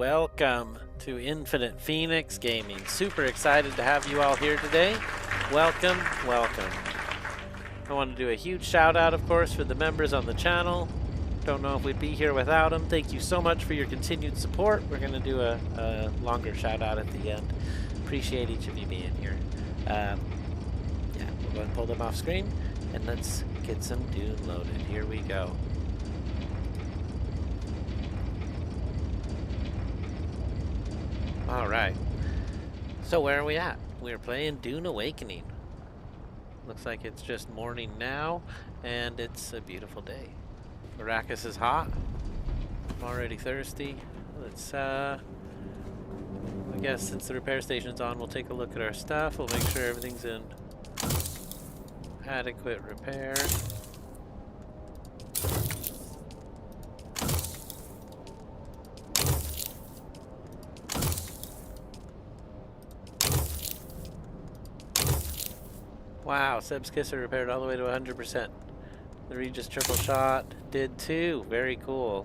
Welcome to Infinite Phoenix Gaming. Super excited to have you all here today. Welcome, welcome. I want to do a huge shout out, of course, for the members on the channel. Don't know if we'd be here without them. Thank you so much for your continued support. We're going to do a longer shout out at the end. Appreciate each of you being here. Yeah, we'll go and pull them off screen and let's get some Dune loaded. Here we go. Alright, so where are we at? We're playing Dune Awakening. Looks like it's just morning now, and it's a beautiful day. Arrakis is hot. I'm already thirsty. Let's, I guess since the repair station's on, we'll take a look at our stuff. We'll make sure everything's in adequate repair. Wow, Seb's Kisser repaired all the way to 100%. The Regis triple shot did too. Very cool.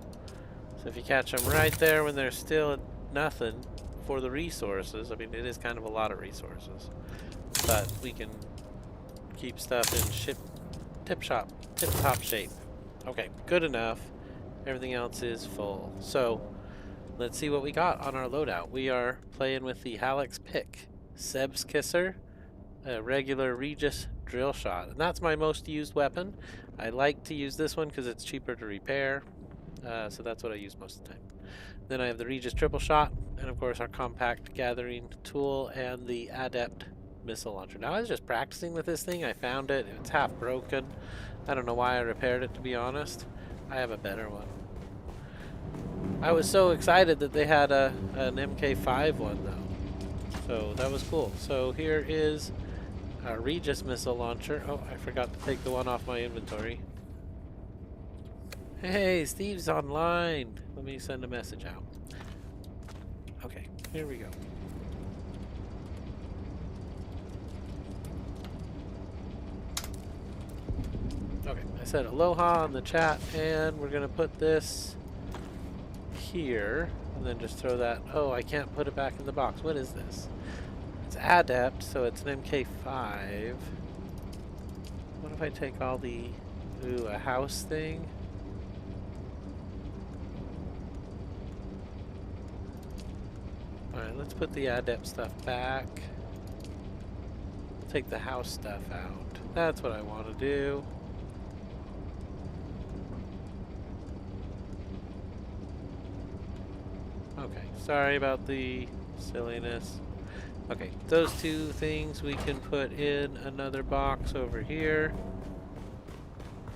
So if you catch them right there when they're still at nothing for the resources, I mean, it is kind of a lot of resources, but we can keep stuff in tip-top shape. Okay, good enough. Everything else is full. So let's see what we got on our loadout. We are playing with the Halleck's Pick, Seb's Kisser, a regular Regis drill shot, and that's my most used weapon. I like to use this one because it's cheaper to repair, so that's what I use most of the time. Then I have the Regis triple shot, and of course our compact gathering tool and the adept missile launcher. Now I was just practicing with this thing. I found it. It's half broken. I don't know why I repaired it, to be honest. I have a better one. I was so excited that they had an MK5 one though, so that was cool. So here is our Regis missile launcher. Oh, I forgot to take the one off my inventory. Hey, Steve's online. Let me send a message out. Okay, here we go. Okay, I said aloha on the chat, and we're gonna put this here, and then just throw that. Oh, I can't put it back in the box. What is this? It's adept, so it's an MK5. What if I take all the... Ooh, a house thing? Alright, let's put the adept stuff back. Take the house stuff out. That's what I want to do. Okay, sorry about the silliness. Okay, those two things we can put in another box over here.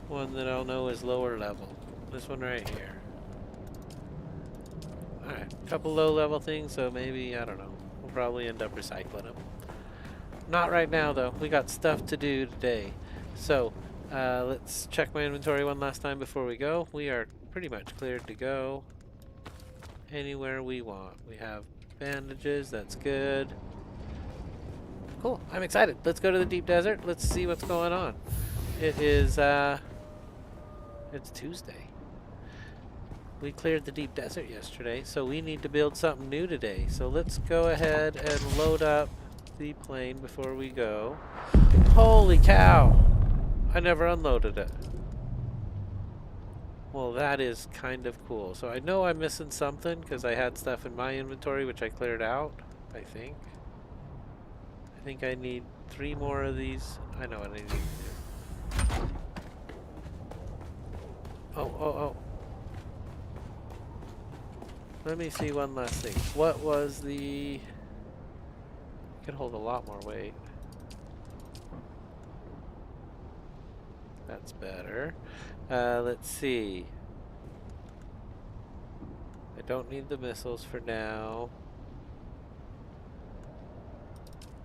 One that I'll know is lower level. This one right here. Alright, a couple low level things, so maybe, I don't know. We'll probably end up recycling them. Not right now though, we got stuff to do today. So, let's check my inventory one last time before we go. We are pretty much cleared to go anywhere we want. We have bandages, that's good. Cool, I'm excited. Let's go to the deep desert. Let's see what's going on. It is, it's Tuesday. We cleared the deep desert yesterday, so we need to build something new today. So let's go ahead and load up the plane before we go. Holy cow! I never unloaded it. Well, that is kind of cool. So I know I'm missing something because I had stuff in my inventory which I cleared out, I think. I think I need 3 more of these. I know what I need to do. Oh. Let me see one last thing. What was the... I can hold a lot more weight. That's better. Let's see. I don't need the missiles for now.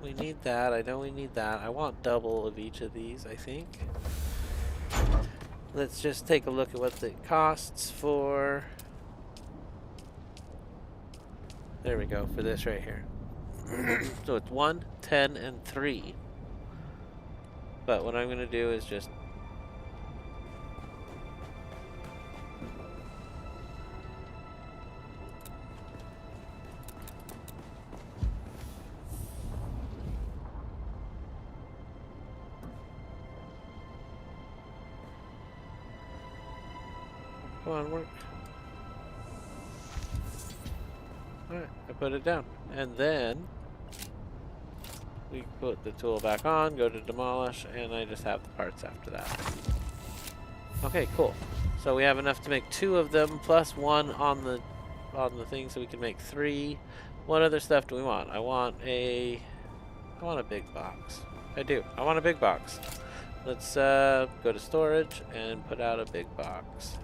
We need that. I know we need that. I want double of each of these, I think. Let's just take a look at what it costs for... There we go, for this right here. So it's 1, 10, and 3. But what I'm going to do is just Come on, work. Alright, I put it down. And then we put the tool back on, go to demolish, and I just have the parts after that. Okay, cool. So we have enough to make 2 of them, plus 1 on the thing, so we can make 3. What other stuff do we want? I want a big box. I do. I want a big box. Let's go to storage and put out a big box.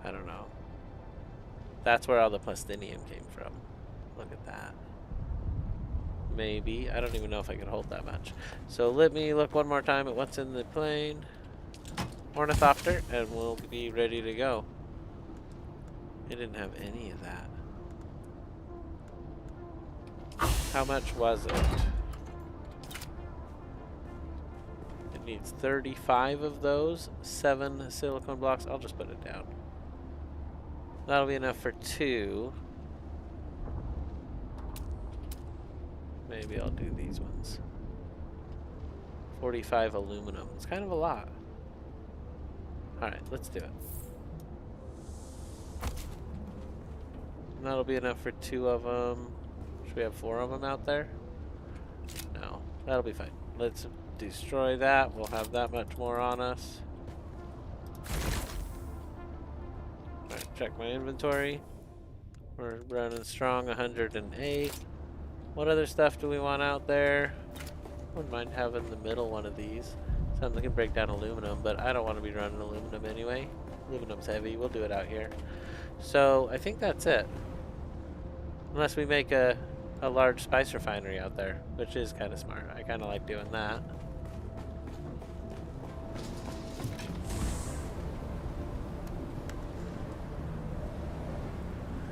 I don't know. That's where all the plastinium came from. Look at that. Maybe. I don't even know if I can hold that much. So let me look one more time at what's in the plane. Ornithopter, and we'll be ready to go. It didn't have any of that. How much was it? It needs 35 of those, 7 silicone blocks. I'll just put it down. That'll be enough for 2. Maybe I'll do these ones. 45 aluminum. It's kind of a lot. Alright, let's do it. And that'll be enough for 2 of them. Should we have 4 of them out there? No, that'll be fine. Let's destroy that. We'll have that much more on us. Alright, check my inventory. We're running strong, 108. What other stuff do we want out there? Wouldn't mind having the middle one of these. Something that can break down aluminum, but I don't want to be running aluminum anyway. Aluminum's heavy. We'll do it out here. So I think that's it. Unless we make a large spice refinery out there, which is kind of smart. I kind of like doing that.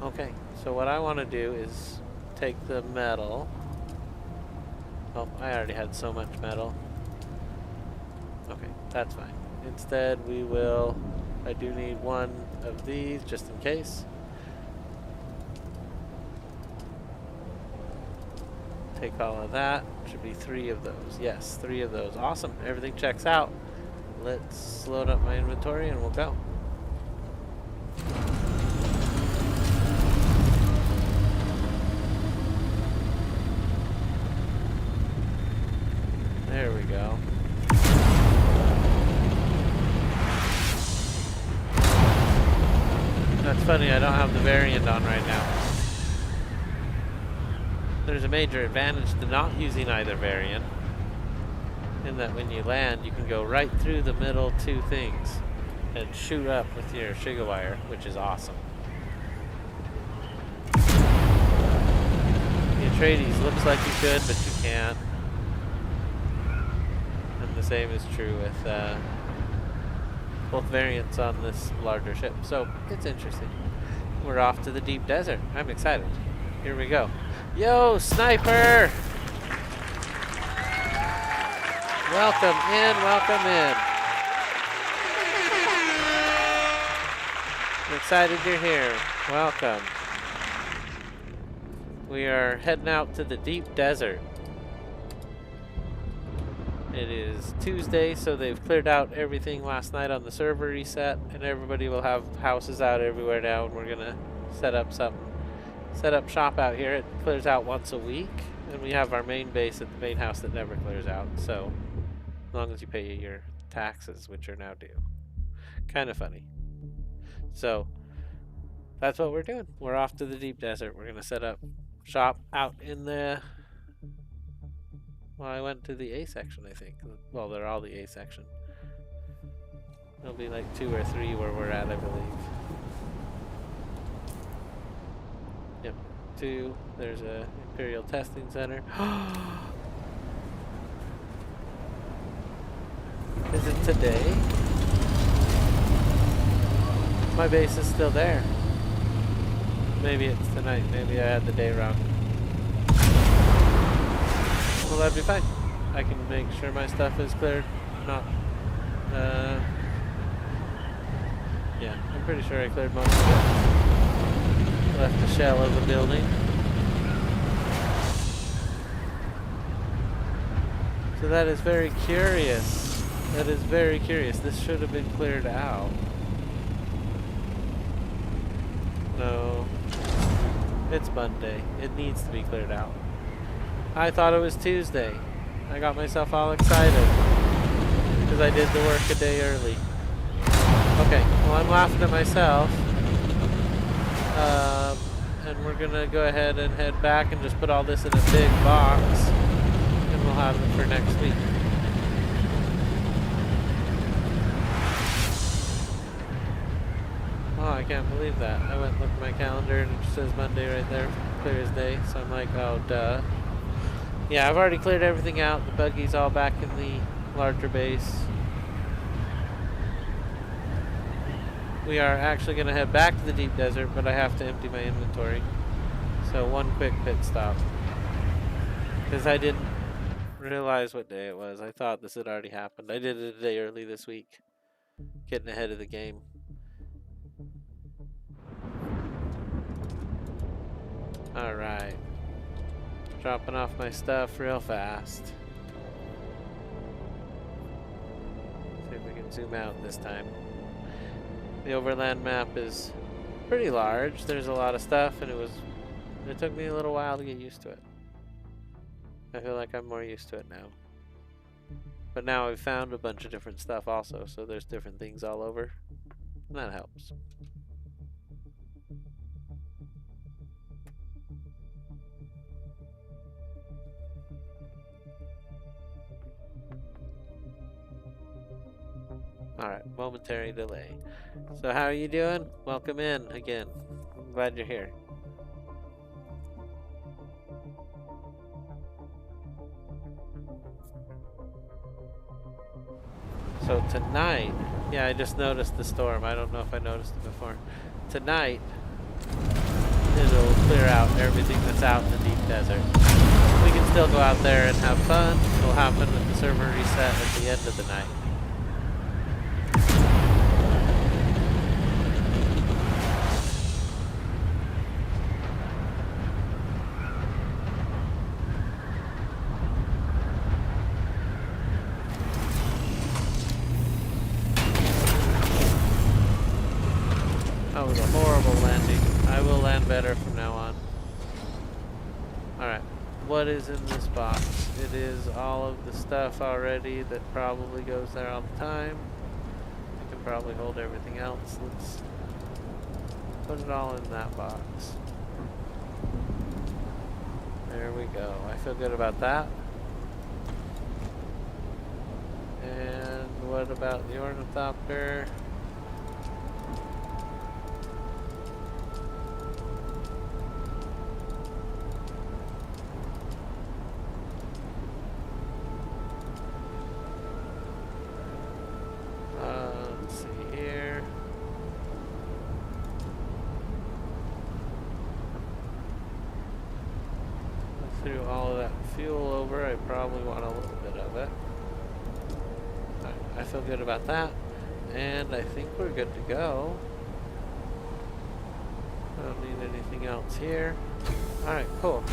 Okay, so what I want to do is take the metal. Oh, I already had so much metal. Okay, that's fine. Instead, we will... I do need 1 of these, just in case. Take all of that. Should be 3 of those. Yes, 3 of those. Awesome. Everything checks out. Let's load up my inventory and we'll go. There we go. That's funny, I don't have the variant on right now. There's a major advantage to not using either variant, in that when you land, you can go right through the middle 2 things and shoot up with your Shiga wire, which is awesome. The Atreides looks like you could, but you can't. And the same is true with both variants on this larger ship. So it's interesting. We're off to the deep desert. I'm excited. Here we go. Yo, sniper! Welcome in, welcome in. I'm excited you're here. Welcome. We are heading out to the deep desert. It is Tuesday, so they've cleared out everything last night on the server reset, and everybody will have houses out everywhere now, and we're gonna set up shop out here. It clears out once a week, and we have our main base at the main house that never clears out, so as long as you pay your taxes, which are now due. Kind of funny. So that's what we're doing. We're off to the deep desert. We're gonna set up shop out in the... Well, I went to the A section, I think. Well, they're all the A section. There'll be like 2 or 3 where we're at, I believe. Yep, 2. There's a Imperial Testing Center. Is it today? My base is still there. Maybe it's tonight. Maybe I had the day wrong. Well, that'd be fine. I can make sure my stuff is cleared. Not, yeah, I'm pretty sure I cleared most of it. Left the shell of the building. So that is very curious. That is very curious. This should have been cleared out. No. It's Monday. It needs to be cleared out. I thought it was Tuesday. I got myself all excited because I did the work a day early. Okay, well I'm laughing at myself. And we're gonna go ahead and head back and just put all this in a big box and we'll have it for next week. Oh, I can't believe that. I went and looked at my calendar and it just says Monday right there, clear as day. So I'm like, oh duh. Yeah, I've already cleared everything out. The buggy's all back in the larger base. We are actually going to head back to the deep desert, but I have to empty my inventory. So one quick pit stop. Because I didn't realize what day it was. I thought this had already happened. I did it a day early this week. Getting ahead of the game. Alright. Dropping off my stuff real fast. See if we can zoom out this time. The overland map is pretty large. There's a lot of stuff and it took me a little while to get used to it. I feel like I'm more used to it now. But now I've found a bunch of different stuff also, so there's different things all over. And that helps. Alright, momentary delay. So how are you doing? Welcome in again. I'm glad you're here. So tonight, yeah, I just noticed the storm. I don't know if I noticed it before. Tonight, it'll clear out everything that's out in the deep desert. We can still go out there and have fun. It'll happen with the server reset at the end of the night. That was a horrible landing. I will land better from now on. Alright, what is in this box? It is all of the stuff already that probably goes there all the time. I can probably hold everything else. Let's put it all in that box. There we go. I feel good about that. And what about the ornithopter? Let's see here. I threw all of that fuel over. I probably want a little bit of it. Right, I feel good about that. And I think we're good to go. I don't need anything else here. Alright, cool.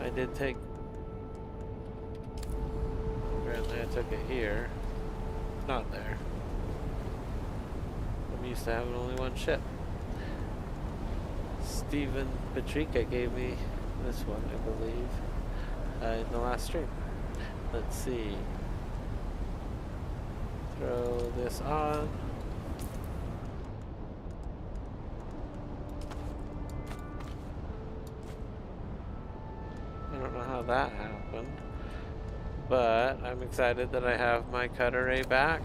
I did take... Apparently I took it here. It's not there. I'm used to having only one ship. Steven Patrica gave me this one, I believe, in the last stream. Let's see. Throw this on. I don't know how that happened, but I'm excited that I have my cut array back.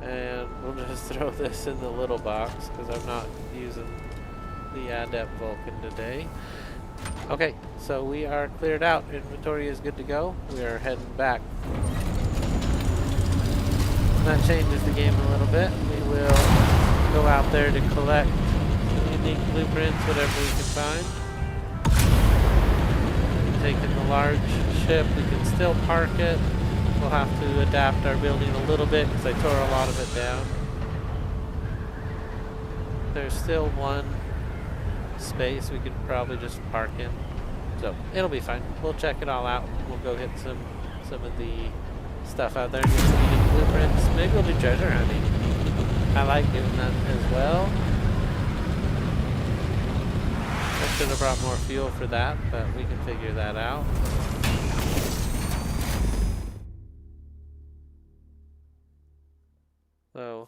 And we'll just throw this in the little box because I'm not using the adept Vulcan today. Okay, so we are cleared out. Inventory is good to go. We are heading back. That changes the game a little bit. We will go out there to collect unique blueprints, whatever we can find. Taking the large ship, we can still park it. We'll have to adapt our building a little bit because I tore a lot of it down. There's still one space we could probably just park in. So it'll be fine. We'll check it all out. We'll go hit some of the stuff out there and get some unique blueprints. Maybe we'll do treasure hunting. I like doing that as well. should have brought more fuel for that, but we can figure that out. So,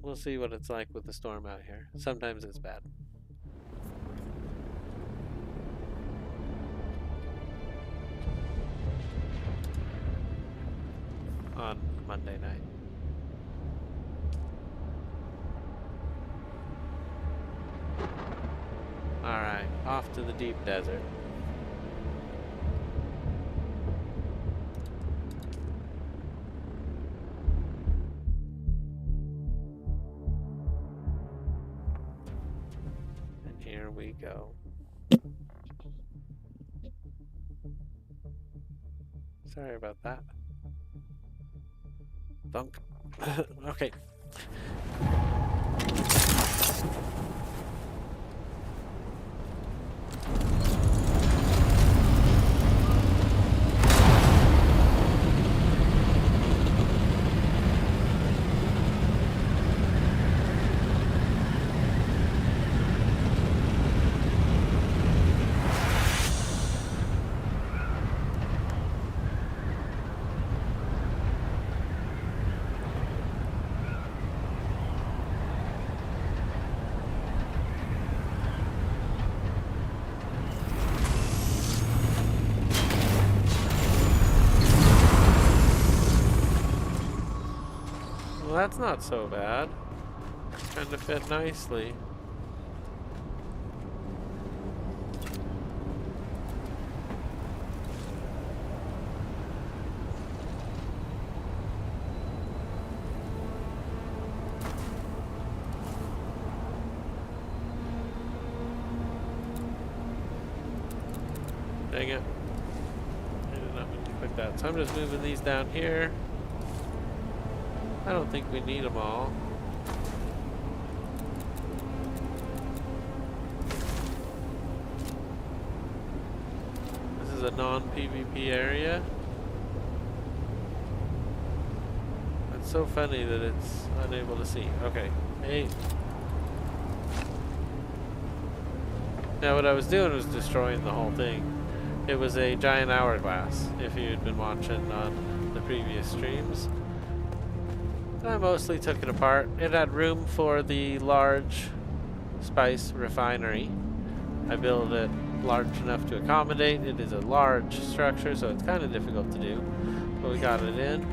we'll see what it's like with the storm out here. Sometimes it's bad. On Monday night. Alright, off to the deep desert. And here we go. Sorry about that. Dunk. Okay. That's not so bad. It's kind of fit nicely. Dang it. I did not mean to click that. So I'm just moving these down here. I don't think we need them all. This is a non-PvP area. It's so funny that it's unable to see. Okay, hey. Now what I was doing was destroying the whole thing. It was a giant hourglass, if you'd been watching on the previous streams. I mostly took it apart. It had room for the large spice refinery. I built it large enough to accommodate. It is a large structure, so it's kind of difficult to do, but we got it in.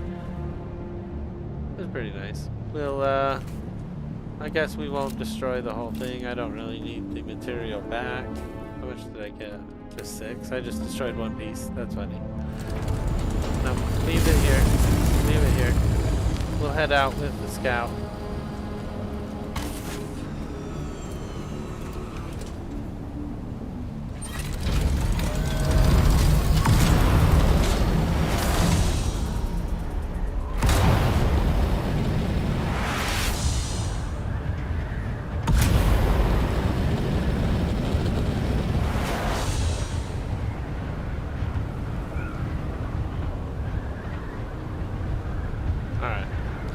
It was pretty nice. We'll, I guess we won't destroy the whole thing. I don't really need the material back. How much did I get? Just 6. I just destroyed one piece. That's funny. No, leave it here. Leave it here. We'll head out with the scout.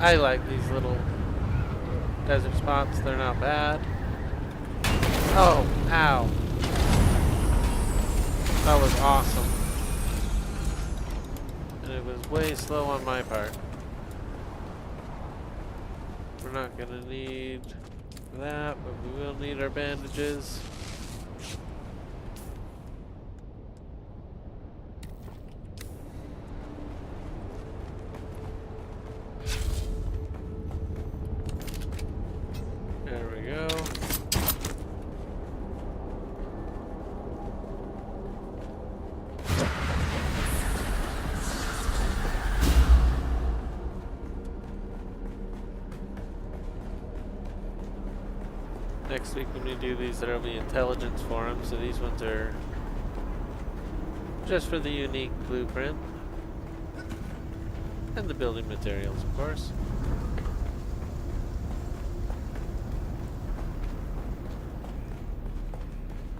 I like these little desert spots, they're not bad. Oh, ow. That was awesome. And it was way slow on my part. We're not gonna need that, but we will need our bandages. Next week when we do these, there will be intelligence for them, so these ones are just for the unique blueprint. And the building materials, of course.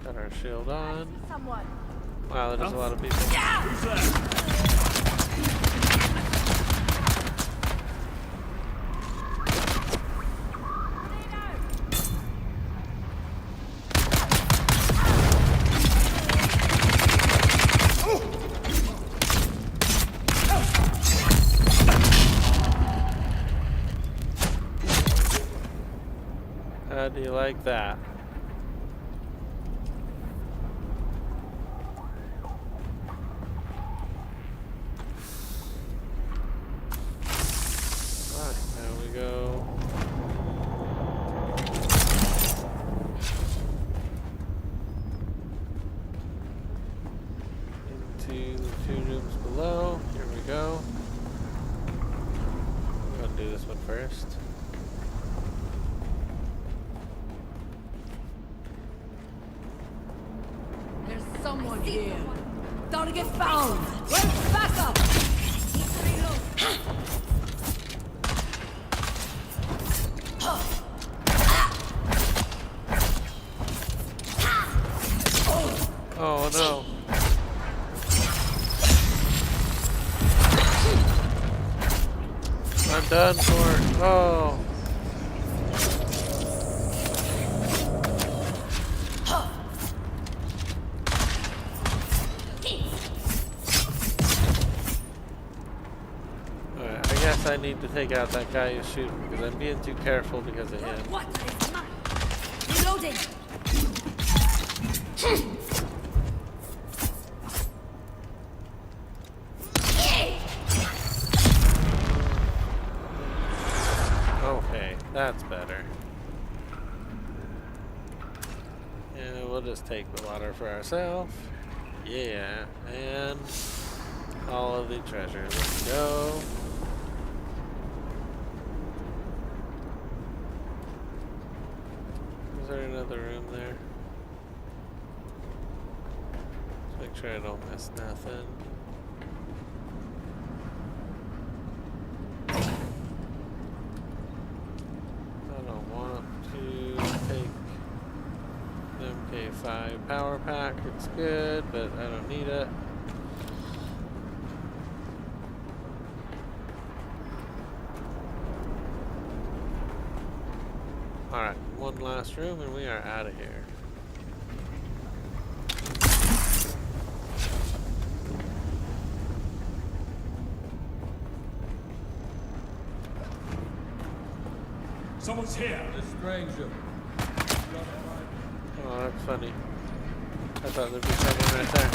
Got our shield on. Wow, there's a lot of people. Who's that? How do you like that? Alright, now we go. Into the 2 rooms below. Here we go. I'm gonna do this one first. Someone here. Don't get found. Where's backup? Oh no. I'm done for. Oh. I need to take out that guy who's shooting because I'm being too careful because of him. What is mine? Reloading. Okay, that's better. And we'll just take the water for ourselves. Yeah, and all of the treasure. Let's go. Is there another room there? Let's make sure I don't miss nothing. I don't want to take the MK5 power pack. It's good, but I don't need it. Alright, one last room and we are out of here. Someone's here! A stranger. Oh, that's funny. I thought there'd be someone right there.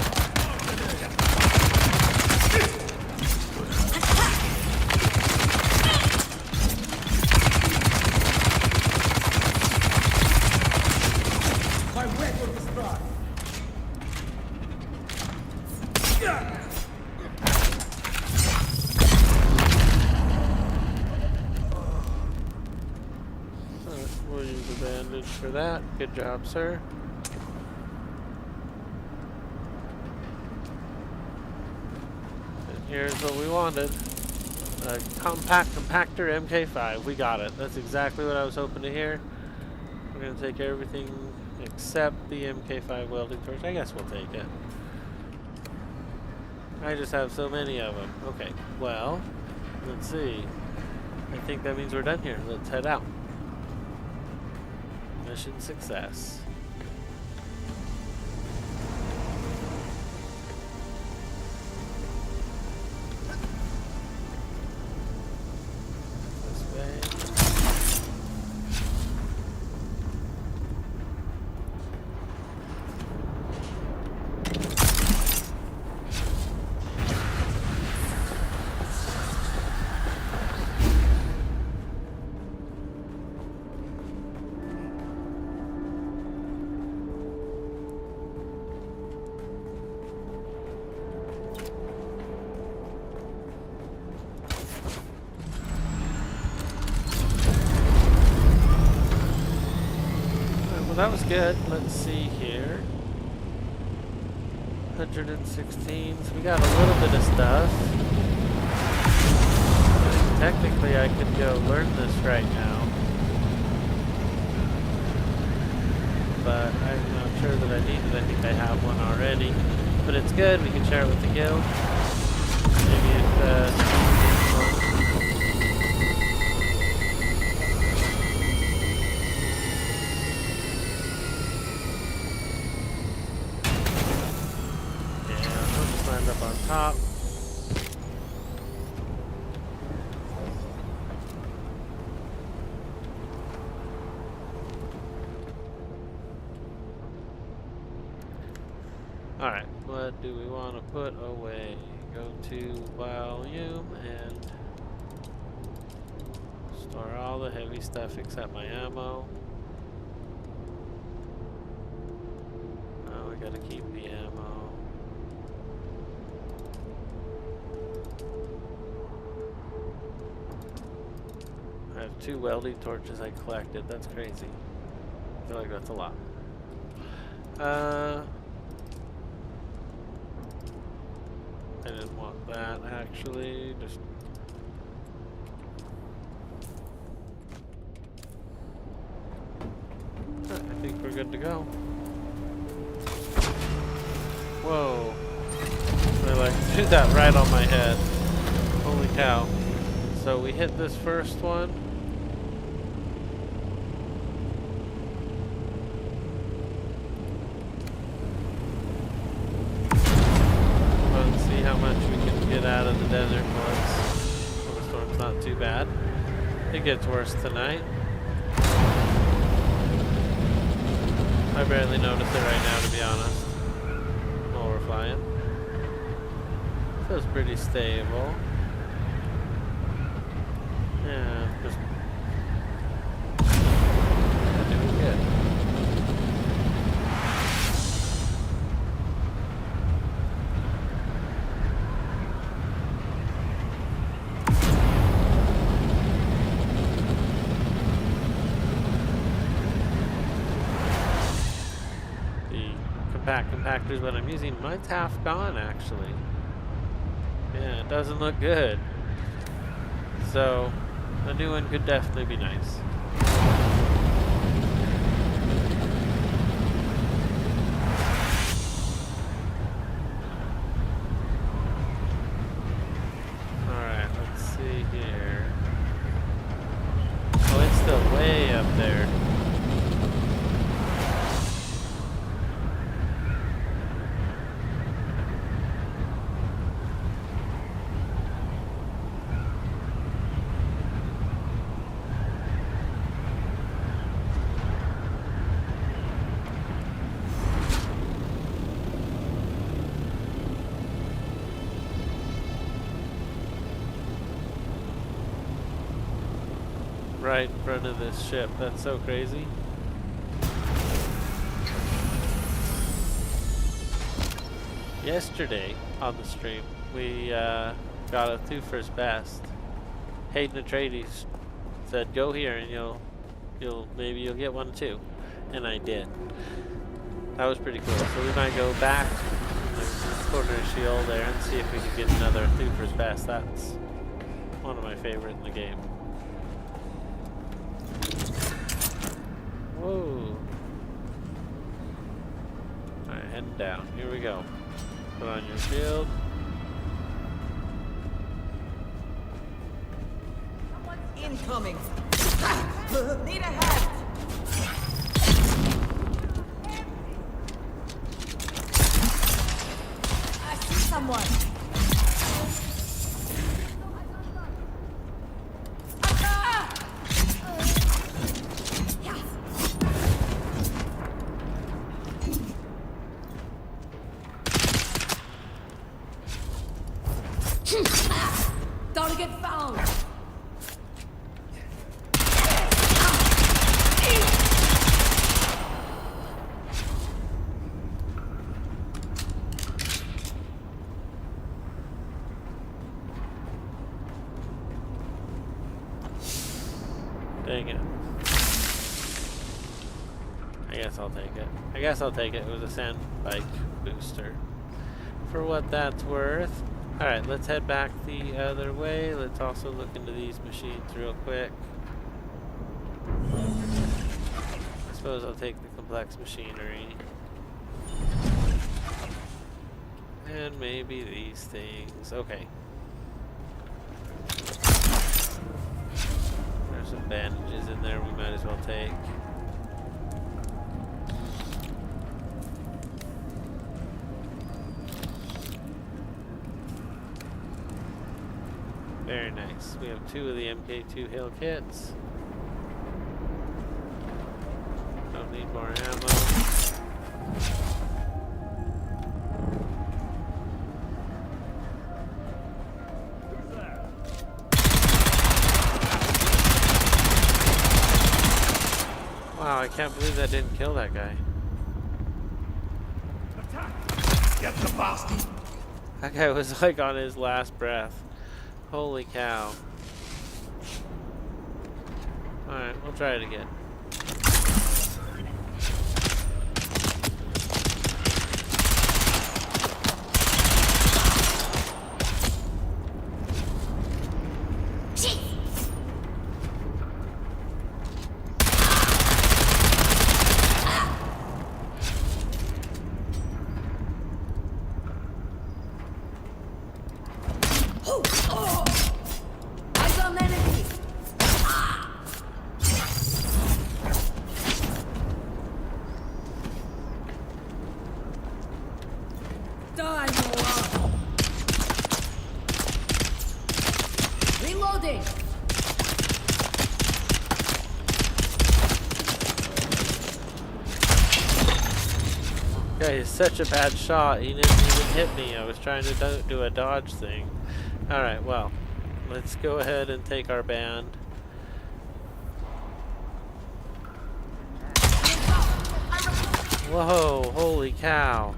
My weapon is dry. We'll use a bandage for that. Good job, sir. And here's what we wanted. A compactor MK5. We got it. That's exactly what I was hoping to hear. We're going to take everything except the MK5 welding torch. I guess we'll take it. I just have so many of them. Okay, well, let's see. I think that means we're done here. Let's head out. Mission success. This way. Well, that was good. Let's see here. 116. So we got a little bit of stuff. Technically, I could go learn this right now. But I'm not sure that I need it. I think I have one already. But it's good. We can share it with the guild. Maybe if up on top. What do we want to put away? Go to volume and store all the heavy stuff except my ammo. Oh, I gotta keep the ammo. I have 2 welding torches I collected. That's crazy. I feel like that's a lot. I didn't want that actually. Just I think we're good to go. Whoa. I like threw that right on my head. Holy cow. So we hit this first one. Let's see how much we can get out of the desert once. Well, the storm's not too bad. It gets worse tonight. I barely notice it right now, to be honest, while we're flying. Feels pretty stable. Yeah, just doing good. Compactors, but I'm using, mine's half gone actually. Yeah, it doesn't look good. So a new one could definitely be nice. Alright, let's see here. Oh, it's still way up there. Right in front of this ship. That's so crazy. Yesterday on the stream, we got a 2 first best. Hayden Atreides said, "Go here and maybe you'll get 1 too," and I did. That was pretty cool. So we might go back to the corner shield there and see if we can get another 2 first best. That's one of my favorite in the game. Whoa. Alright, heading down. Here we go. Put on your shield. Incoming. Need a hand. I see someone. Target found. Dang it. I guess I'll take it. I guess I'll take it. It was a sand bike booster. For what that's worth. Alright, let's head back the other way. Let's also look into these machines real quick. I suppose I'll take the complex machinery. And maybe these things. Okay. There's some bandages in there we might as well take. Very nice. We have 2 of the MK2 Hill kits. Don't need more ammo. I can't believe that didn't kill that guy. Attack! Get the bastard! That guy was like on his last breath. Holy cow. Alright, we'll try it again. Eyes on enemy. Die, Noah. Reloading. Guy is such a bad shot, he didn't even hit me. I was trying to do a dodge thing. Alright, well, let's go ahead and take our band. Whoa, holy cow.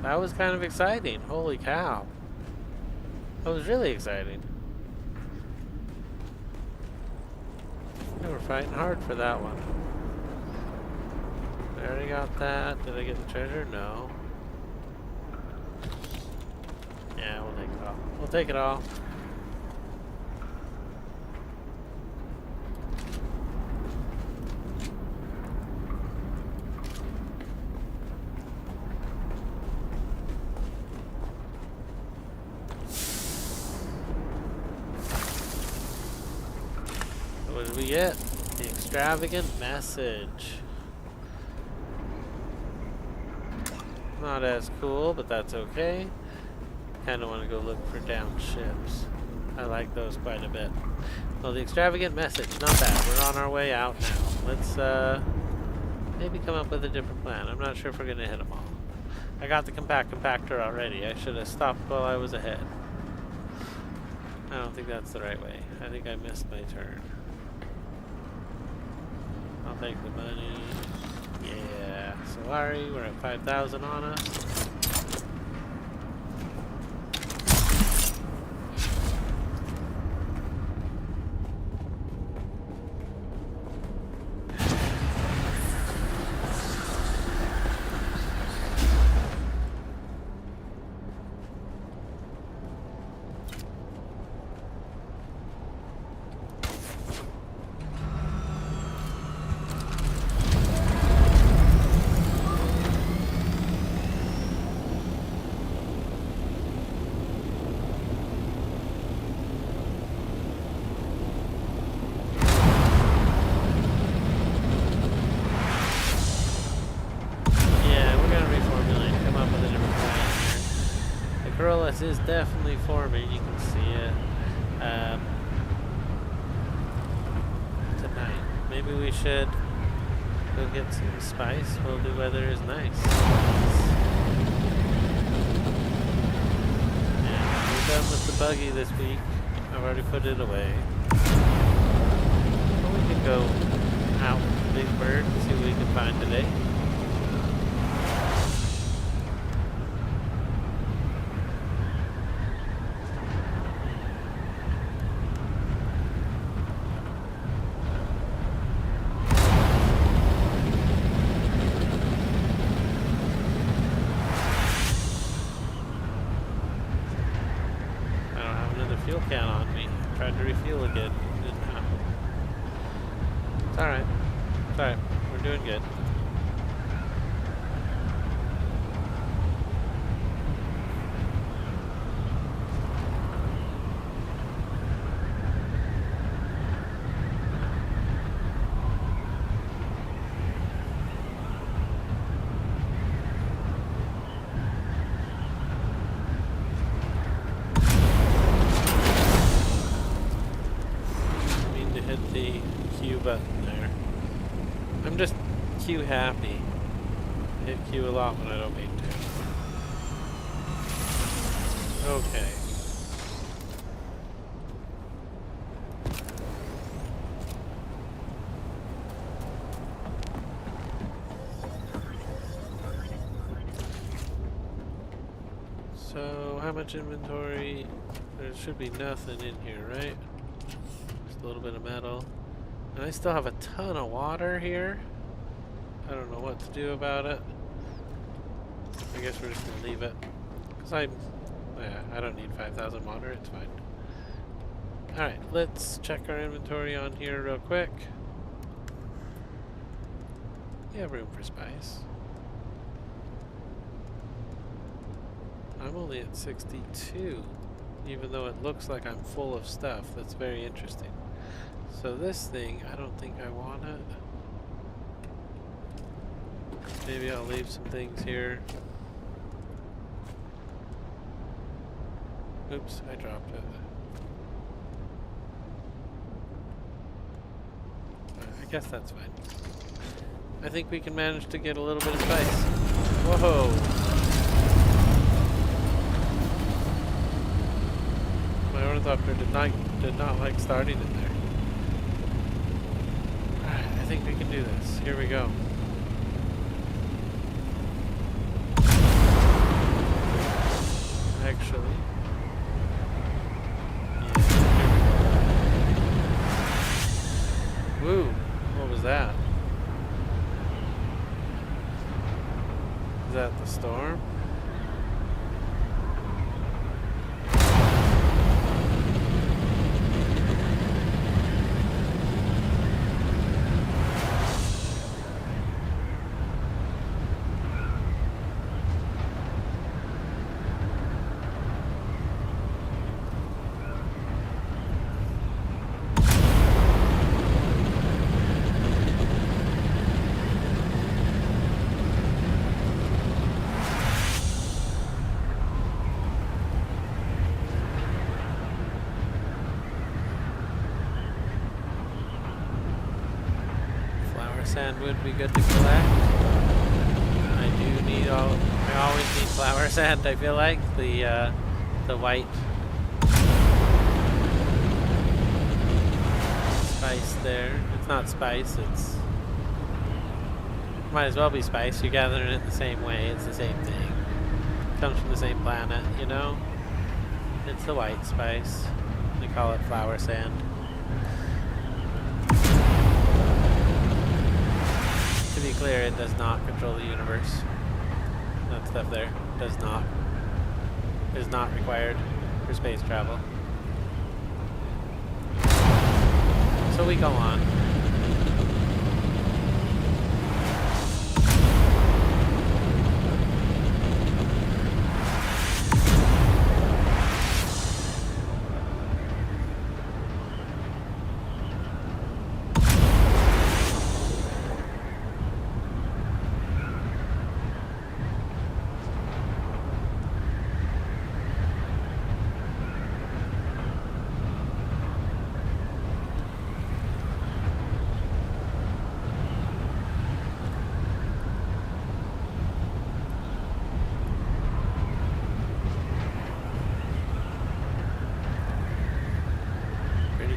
That was kind of exciting. Holy cow. That was really exciting. They were fighting hard for that one. I already got that. Did I get the treasure? No. Yeah, we'll take it all. We'll take it all. What did we get? The extravagant message. Not as cool, but that's okay. Kind of want to go look for downed ships. I like those quite a bit. Well, the extravagant message, not bad. We're on our way out now. Let's maybe come up with a different plan. I'm not sure if we're going to hit them all. I got the compactor already. I should have stopped while I was ahead. I don't think that's the right way. I think I missed my turn. I'll take the money. Yeah. Solari, we're at 5,000 on us. Is definitely forming. You can see it tonight. Maybe we should go get some spice while the weather is nice. Yeah, we're done with the buggy this week. I've already put it away. But we can go out with the big bird and see what we can find today. It's alright. It's alright. We're doing good. The Q button there. I'm just Q happy. I hit Q a lot when I don't mean to. Okay. So, how much inventory? There should be nothing in here, right? A little bit of metal. And I still have a ton of water here. I don't know what to do about it. I guess we're just gonna leave it. Because I don't need 5,000 water, it's fine. Alright, let's check our inventory on here real quick. We have room for spice. I'm only at 62, even though it looks like I'm full of stuff. That's very interesting. So this thing, I don't think I want it. Maybe I'll leave some things here. Oops, I dropped it. I guess that's fine. I think we can manage to get a little bit of spice. Whoa! My ornithopter did not like starting in there. I think we can do this. Here we go. Actually. Yeah, woo! What was that? Is that the storm? Sand would be good to collect. I do need I always need flower sand. I feel like the white spice there. It's not spice. It's might as well be spice. You're gathering it the same way. It's the same thing. It comes from the same planet, you know. It's the white spice. They call it flower sand. To be clear, it does not control the universe. That stuff there is not required for space travel. So we go on.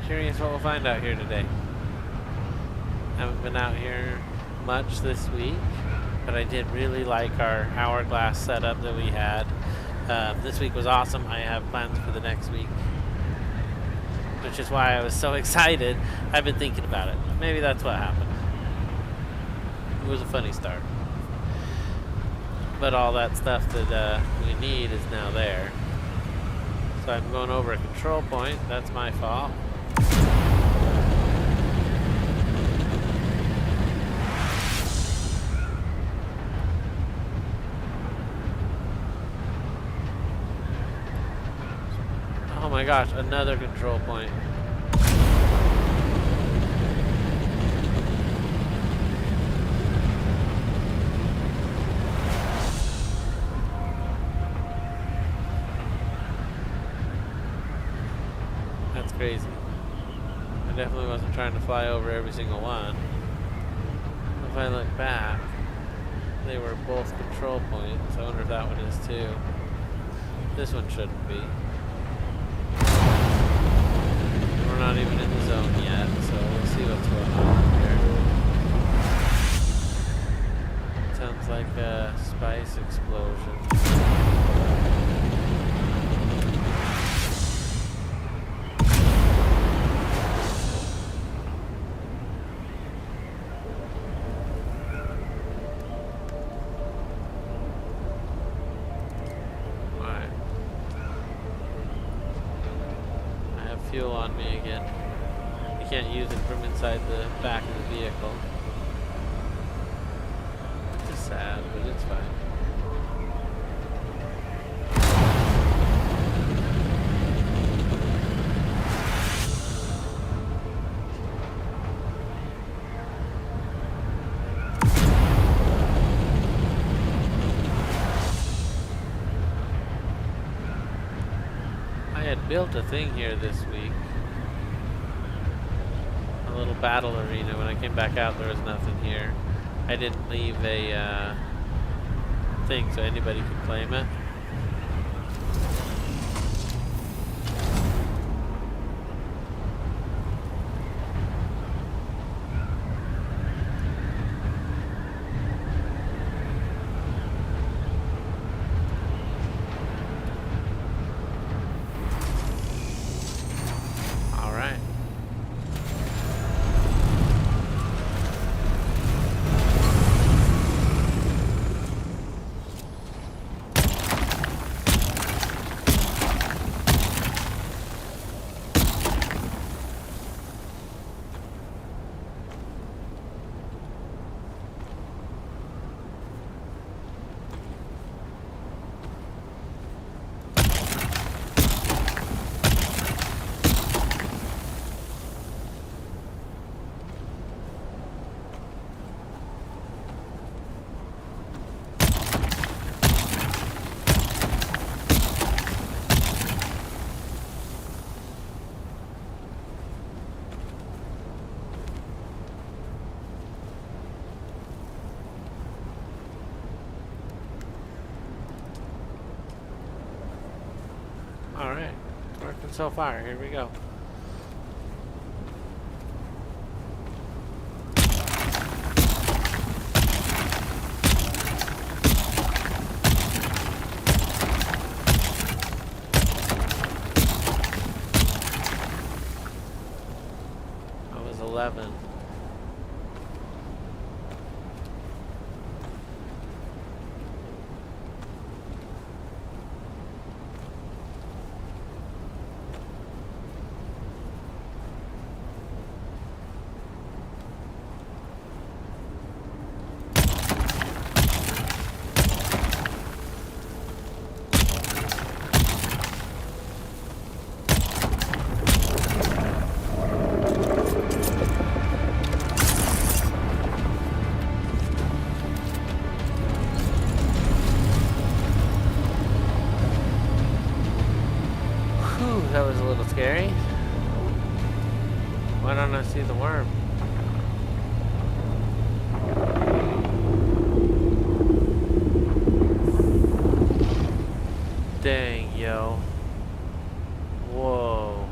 Curious what we'll find out here today. Haven't been out here much this week, but I did really like our hourglass setup that we had. This week was awesome. I have plans for the next week, which is why I was so excited. I've been thinking about it. Maybe that's what happened. It was a funny start. But all that stuff that we need is now there. So I'm going over a control point. That's my fault. my gosh, another control point. That's crazy. I definitely wasn't trying to fly over every single one. If I look back, they were both control points. I wonder if that one is too. This one shouldn't be. We're not even in the zone yet, so we'll see what's going on here. Sounds like a spice explosion. Fuel on me again. You can't use it from inside the back of the vehicle. Which is sad, but it's fine. I had built a thing here this week. A little battle arena. When I came back out, there was nothing here. I didn't leave a thing so anybody could claim it. Alright, it's working so far. Here we go. I was 11. That was a little scary. Why don't I see the worm? Dang, yo. Whoa.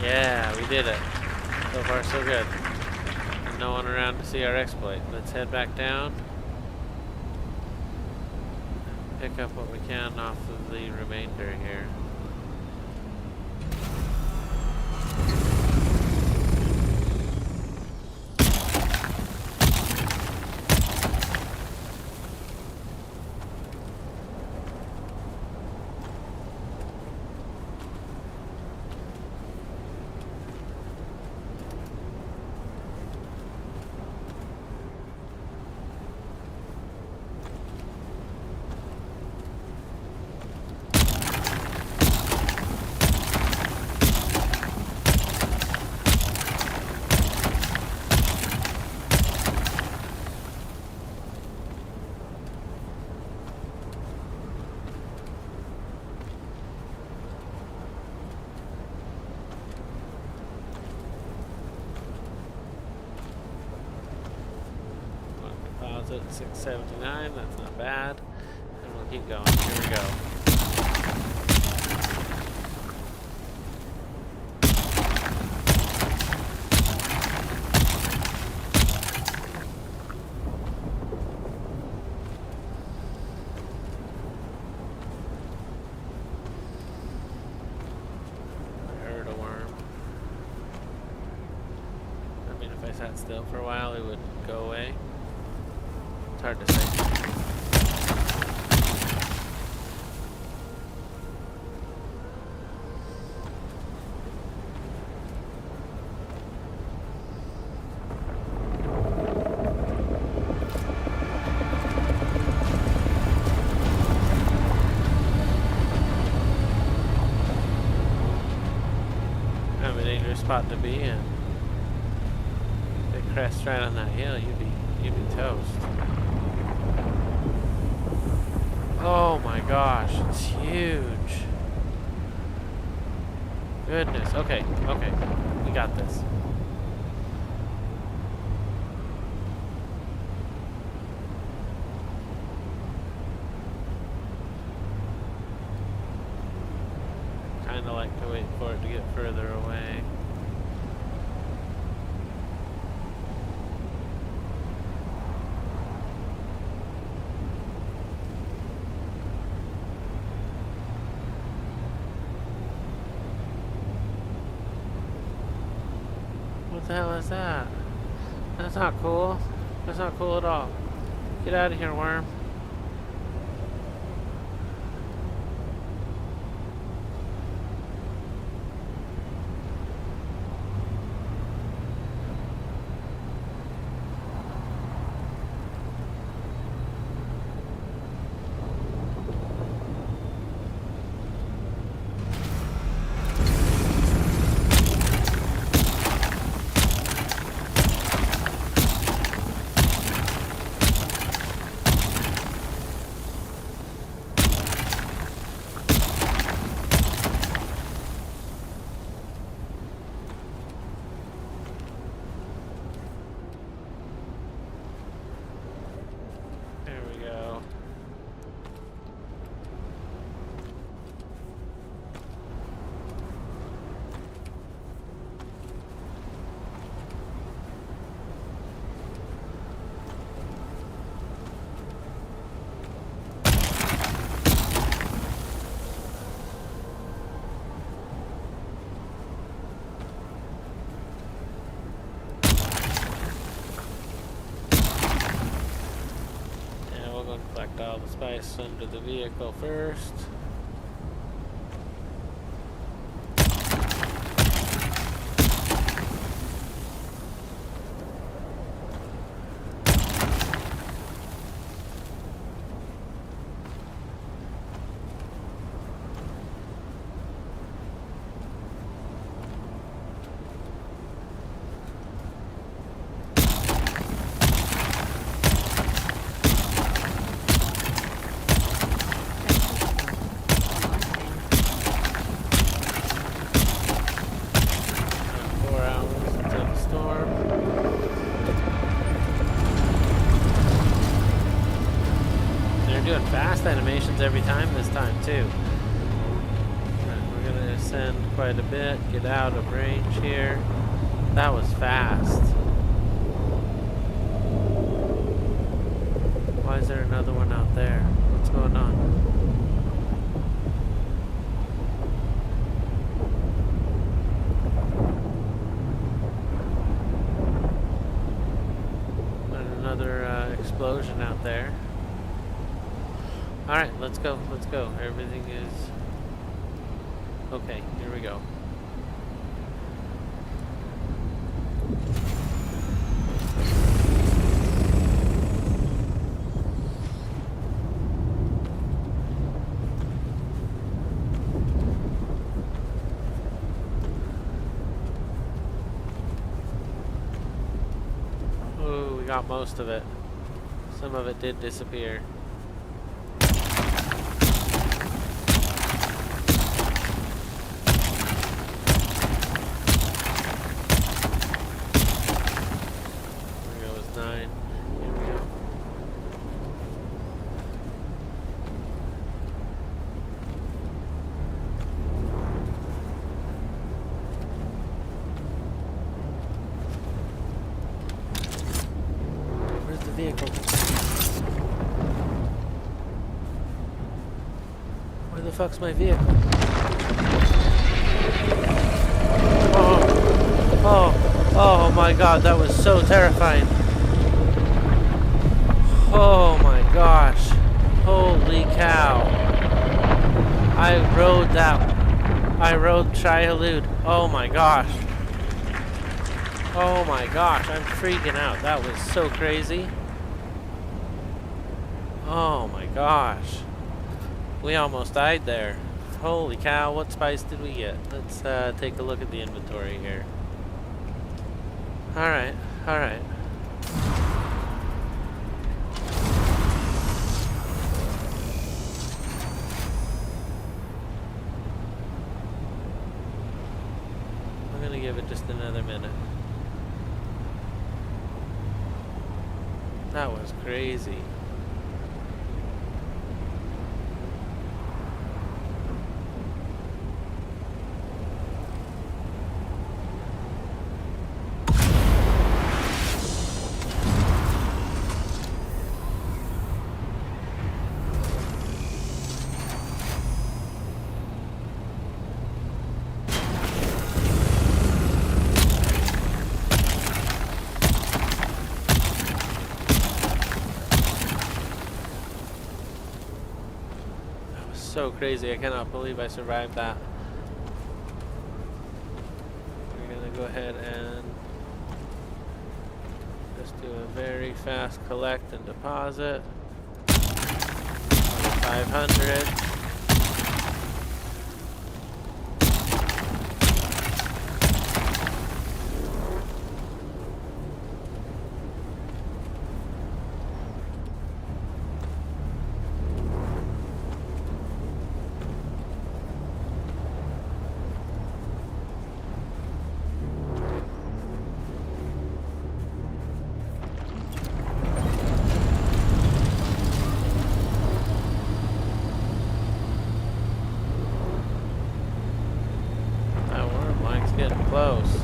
Yeah, we did it. So far, so good. And no one around to see our exploit. Let's head back down. Pick up what we can off of the remainder here. almost at 679. That's not bad. And we'll keep going. Here we go. Sat still for a while, it would go away. It's hard to say. Kind of a dangerous spot to be in. Crest right on that hill, you'd be toast. Oh my gosh, it's huge. Goodness. Okay, we got this. Kinda like to wait for it to get further away. What the hell is that? That's not cool. That's not cool at all. Get out of here, worm. Collect all the spice under the vehicle first. Fast animations every time this time too. Right, we're gonna ascend quite a bit, get out of range here. That was fast. Why is there another one out there? What's going on? And another explosion out there. Alright, let's go, let's go. Everything is okay. Here we go. Ooh, we got most of it. Some of it did disappear. Here we go. fuck's my vehicle? Oh my god, that was so terrifying. Oh my gosh. Holy cow. I rode Shia-Hulud. Oh my gosh. Oh my gosh, I'm freaking out. That was so crazy. Oh my gosh. We almost died there. Holy cow, what spice did we get? Let's take a look at the inventory here. Alright, alright. I'm gonna give it just another minute. That was crazy. So crazy, I cannot believe I survived that. We're gonna go ahead and just do a very fast collect and deposit. 500. Getting close.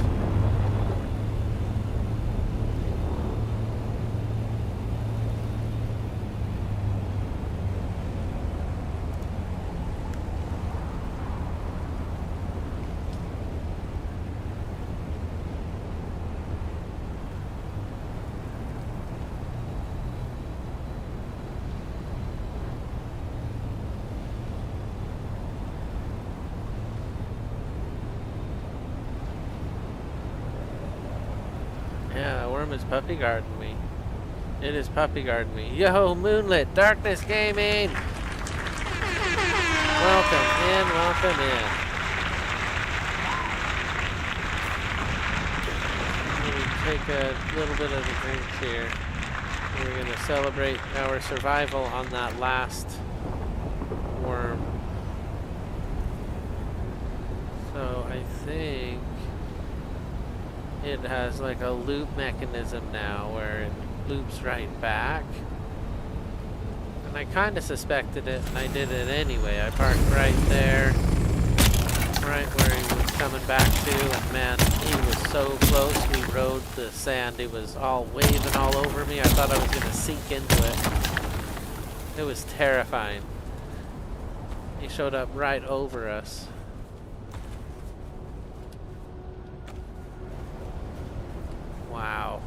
Yeah, that worm is puppy guarding me. It is puppy guarding me. Yo, Moonlit, Darkness Gaming! Welcome in, welcome in. Let me take a little bit of the drink here. We're going to celebrate our survival on that last worm. So I think it has like a loop mechanism now where it loops right back. And I kind of suspected it, and I did it anyway. I parked right there, right where he was coming back to, and man, he was so close. We rode the sand. It was all waving all over me. I thought I was going to sink into it. It was terrifying. He showed up right over us. Wow.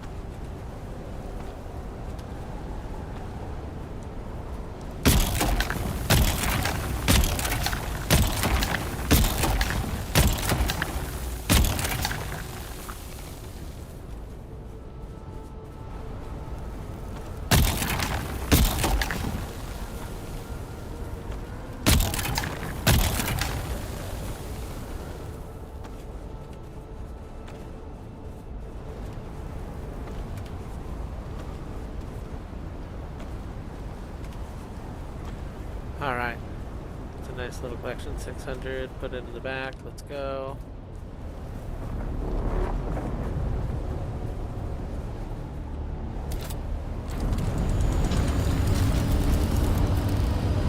Alright, it's a nice little collection, 600, put it in the back, let's go.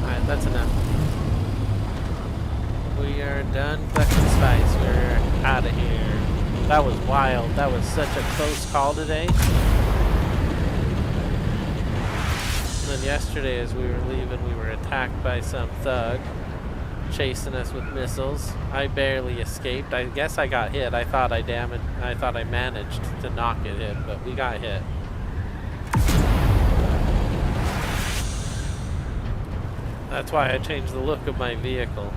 Alright, that's enough. We are done collecting spice, we're out of here. That was wild, that was such a close call today. And then yesterday as we were leaving, we were attacked by some thug. chasing us with missiles. I barely escaped. I guess I got hit. I thought I managed to not get hit, but we got hit. That's why I changed the look of my vehicle.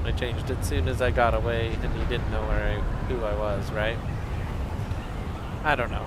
I changed it as soon as I got away and he didn't know who I was, right? I don't know.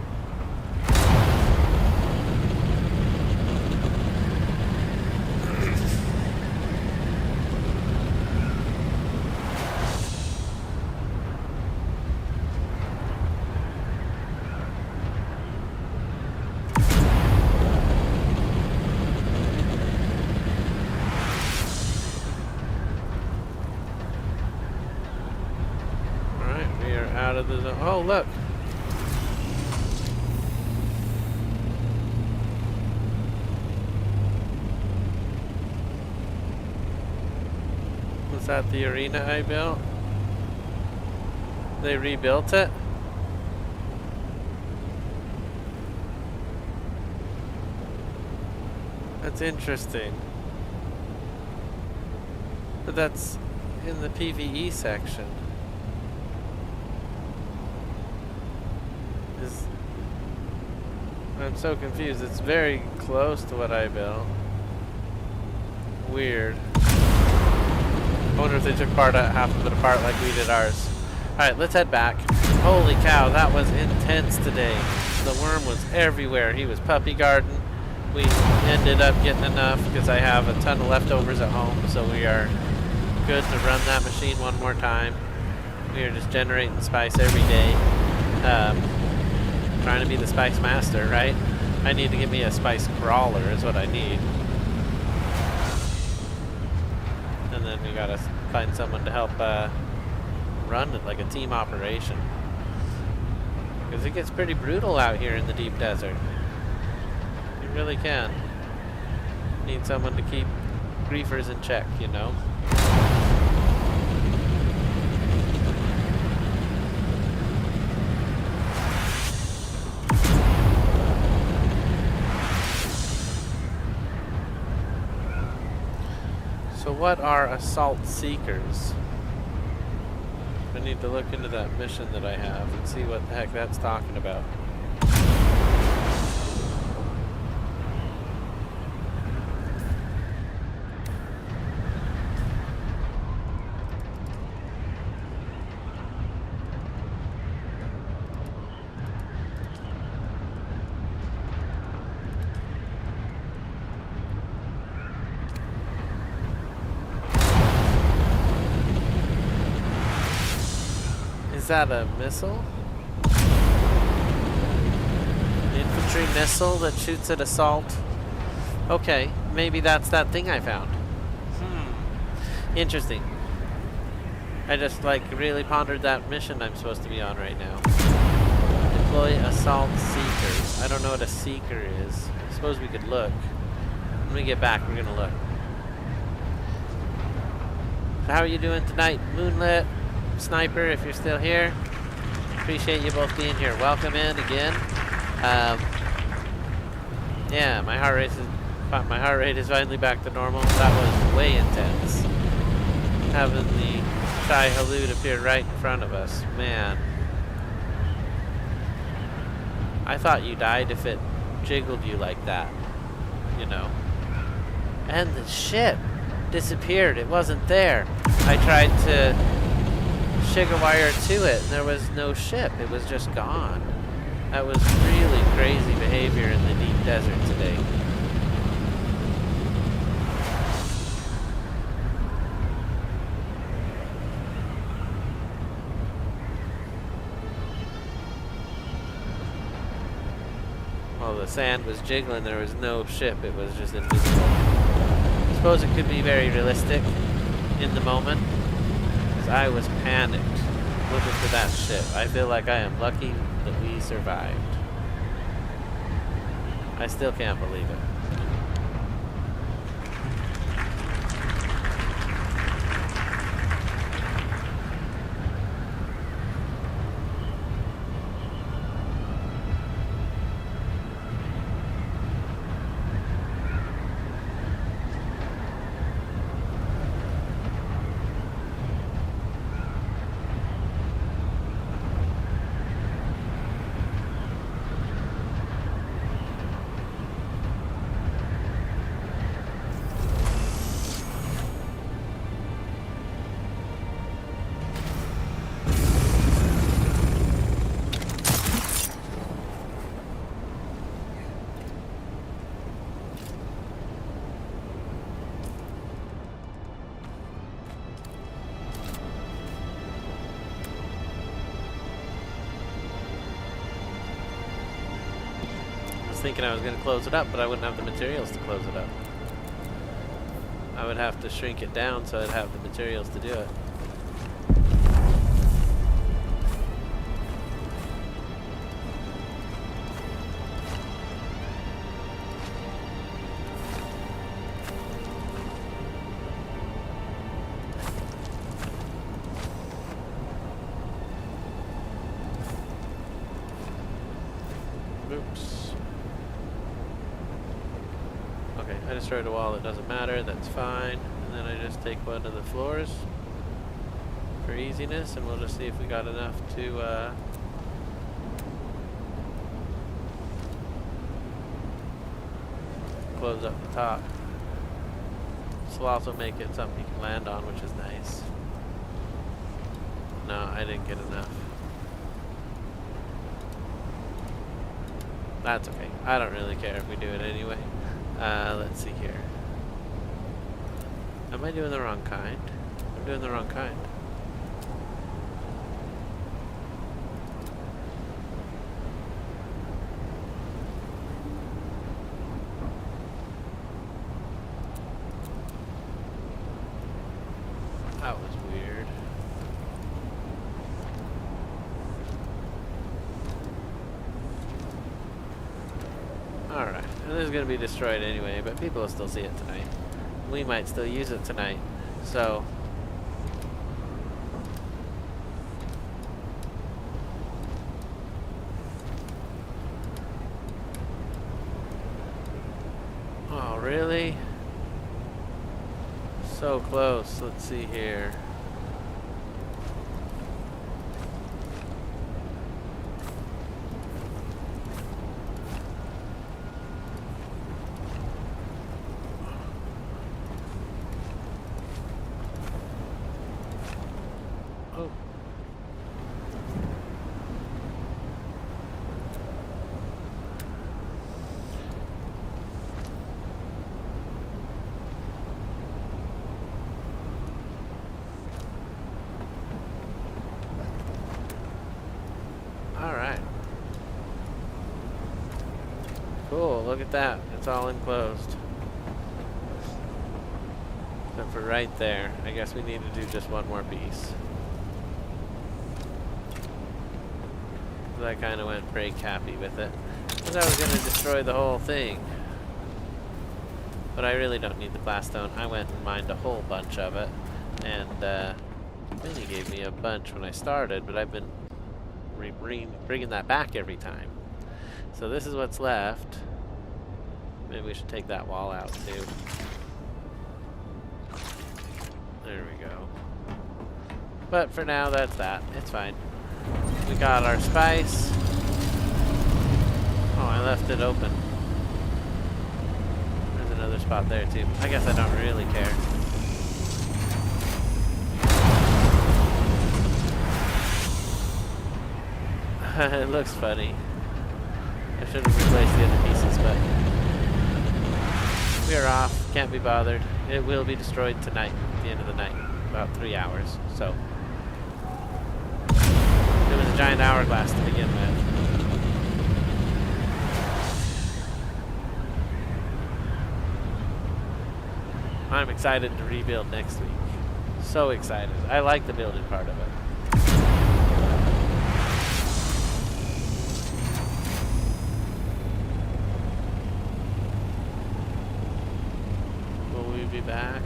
Out of the zone. Oh, look. Was that the arena I built? They rebuilt it? That's interesting. But that's in the PvE section. I'm so confused. It's very close to what I built. Weird. I wonder if they took half of it apart like we did ours. Alright, let's head back. Holy cow, that was intense today. The worm was everywhere. He was puppy garden. We ended up getting enough because I have a ton of leftovers at home, so we are good to run that machine one more time. We are just generating spice every day. Trying to be the spice master, right? I need to get me a spice crawler is what I need. And then we gotta find someone to help run it like a team operation. Because it gets pretty brutal out here in the deep desert. You really can. Need someone to keep griefers in check, you know? So what are assault seekers? I need to look into that mission that I have and see what the heck that's talking about. Is that a missile? Infantry missile that shoots at assault? Okay, maybe that's that thing I found. Interesting. I just really pondered that mission I'm supposed to be on right now. Deploy assault seekers. I don't know what a seeker is. I suppose we could look. When we get back, we're gonna look. So how are you doing tonight, Moonlit? Sniper, if you're still here, appreciate you both being here. Welcome in again. Yeah, my heart rate is finally back to normal. That was way intense. Having the Shy Halud appear right in front of us, man. I thought you died if it jiggled you like that, you know. And the ship disappeared. It wasn't there. I tried to sugar wire to it and there was no ship. It was just gone. That was really crazy behavior in the deep desert today. Well, the sand was jiggling. There was no ship. It was just invisible. I suppose it could be very realistic in the moment. I was panicked looking for that ship. I feel like I am lucky that we survived. I still can't believe it. thinking I was going to close it up, but I wouldn't have the materials to close it up. I would have to shrink it down so I'd have the materials to do it. Oops. Okay, I destroyed a wall, it doesn't matter, that's fine. And then I just take one of the floors for easiness, and we'll just see if we got enough to close up the top. This will also make it something you can land on, which is nice. No, I didn't get enough. That's okay. I don't really care if we do it anyway. Let's see here. Am I doing the wrong kind? I'm doing the wrong kind. That was weird. Alright, and this is going to be destroyed anyway, but people will still see it tonight. We might still use it tonight, so... Oh, really? So close. Let's see here. Oh. All right. Cool, look at that. It's all enclosed. Except for right there. I guess we need to do just one more piece. I kind of went break happy with it. Because I was going to destroy the whole thing. But I really don't need the blaststone. I went and mined a whole bunch of it. And Minnie gave me a bunch when I started, but I've been bringing that back every time. So this is what's left. Maybe we should take that wall out too. There we go. But for now, that's that. It's fine. We got our spice. Oh, I left it open. There's another spot there too. I guess I don't really care. It looks funny. I should have replaced the other pieces, but we are off. Can't be bothered. It will be destroyed tonight, at the end of the night. About 3 hours, so. It was a giant hourglass to begin with. I'm excited to rebuild next week. So excited. I like the building part of it. Will we be back?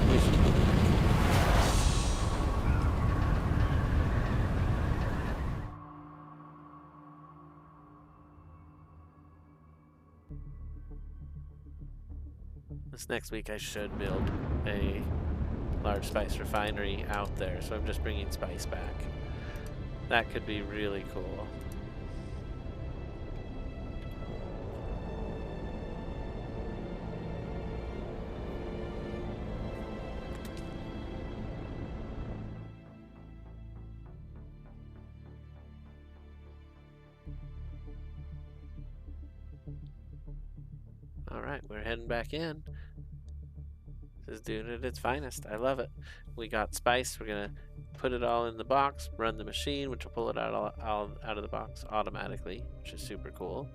We should be back. This next week I should build a large spice refinery out there, so I'm just bringing spice back. That could be really cool. Alright, we're heading back in. This is Dune at its finest. I love it. We got spice. We're gonna put it all in the box, run the machine, which will pull it all out of the box automatically, which is super cool.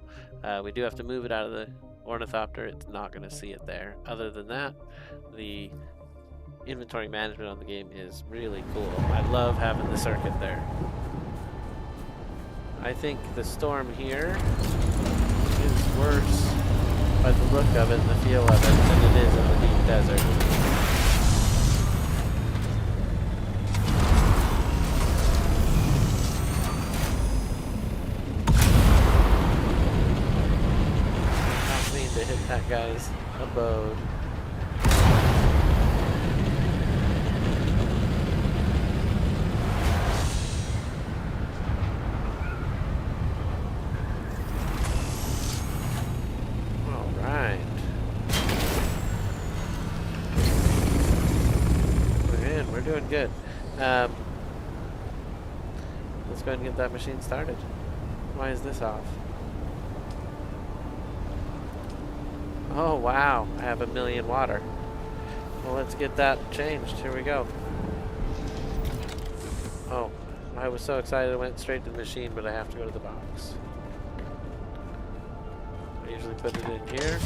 We do have to move it out of the ornithopter. It's not gonna see it there. Other than that, the inventory management on the game is really cool. I love having the circuit there. I think the storm here is worse by the look of it and the feel of it than it is in the deep desert. I don't mean to hit that guy's abode. Doing good. Let's go ahead and get that machine started. Why is this off? Oh wow, I have 1,000,000 water. Well, let's get that changed. Here we go. Oh, I was so excited I went straight to the machine, but I have to go to the box. I usually put it in here.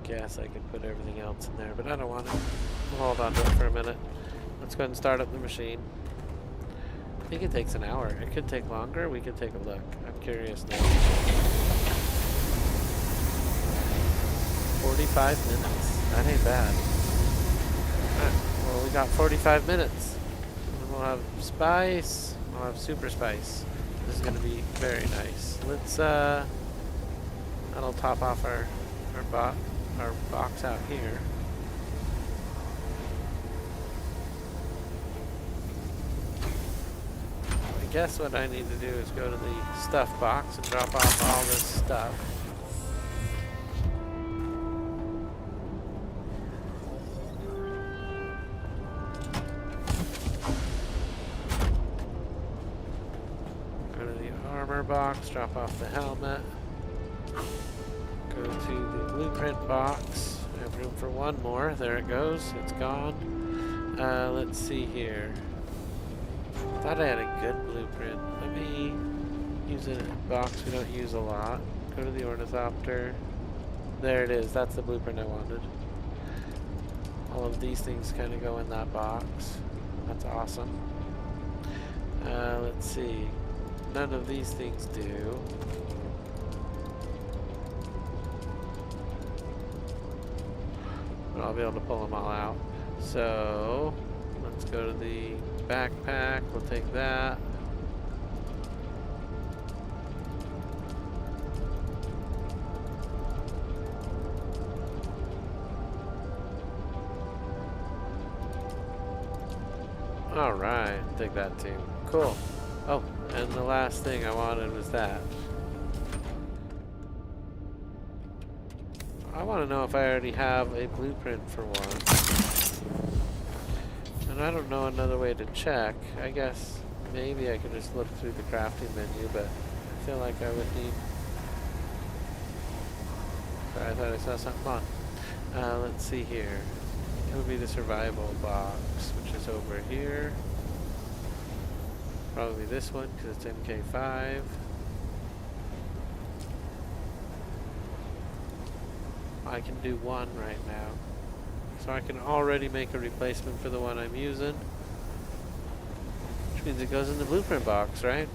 Guess I could put everything else in there, but I don't want it. We'll hold on to it for a minute. Let's go ahead and start up the machine. I think it takes an hour. It could take longer. We could take a look. I'm curious now. 45 minutes. That ain't bad. Alright, well, we got 45 minutes. And we'll have spice. We'll have super spice. This is going to be very nice. Let's, that'll top off our box out here. I guess what I need to do is go to the stuff box and drop off all this stuff. Go to the armor box, drop off the helmet. Go to the blueprint box. I have room for one more. There it goes. It's gone. Let's see here. Thought I had a good blueprint. Let me use a box we don't use a lot. Go to the ornithopter. There it is. That's the blueprint I wanted. All of these things kind of go in that box. That's awesome. Let's see. None of these things do. I'll be able to pull them all out. So let's go to the backpack. We'll take that. All right, take that too. Cool. Oh, and the last thing I wanted was that. I want to know if I already have a blueprint for one. And I don't know another way to check. I guess maybe I could just look through the crafting menu, but I feel like I would need... Sorry, I thought I saw something on. Let's see here. It would be the survival box, which is over here. Probably this one, because it's MK5. I can do one right now. So I can already make a replacement for the one I'm using. Which means it goes in the blueprint box, right?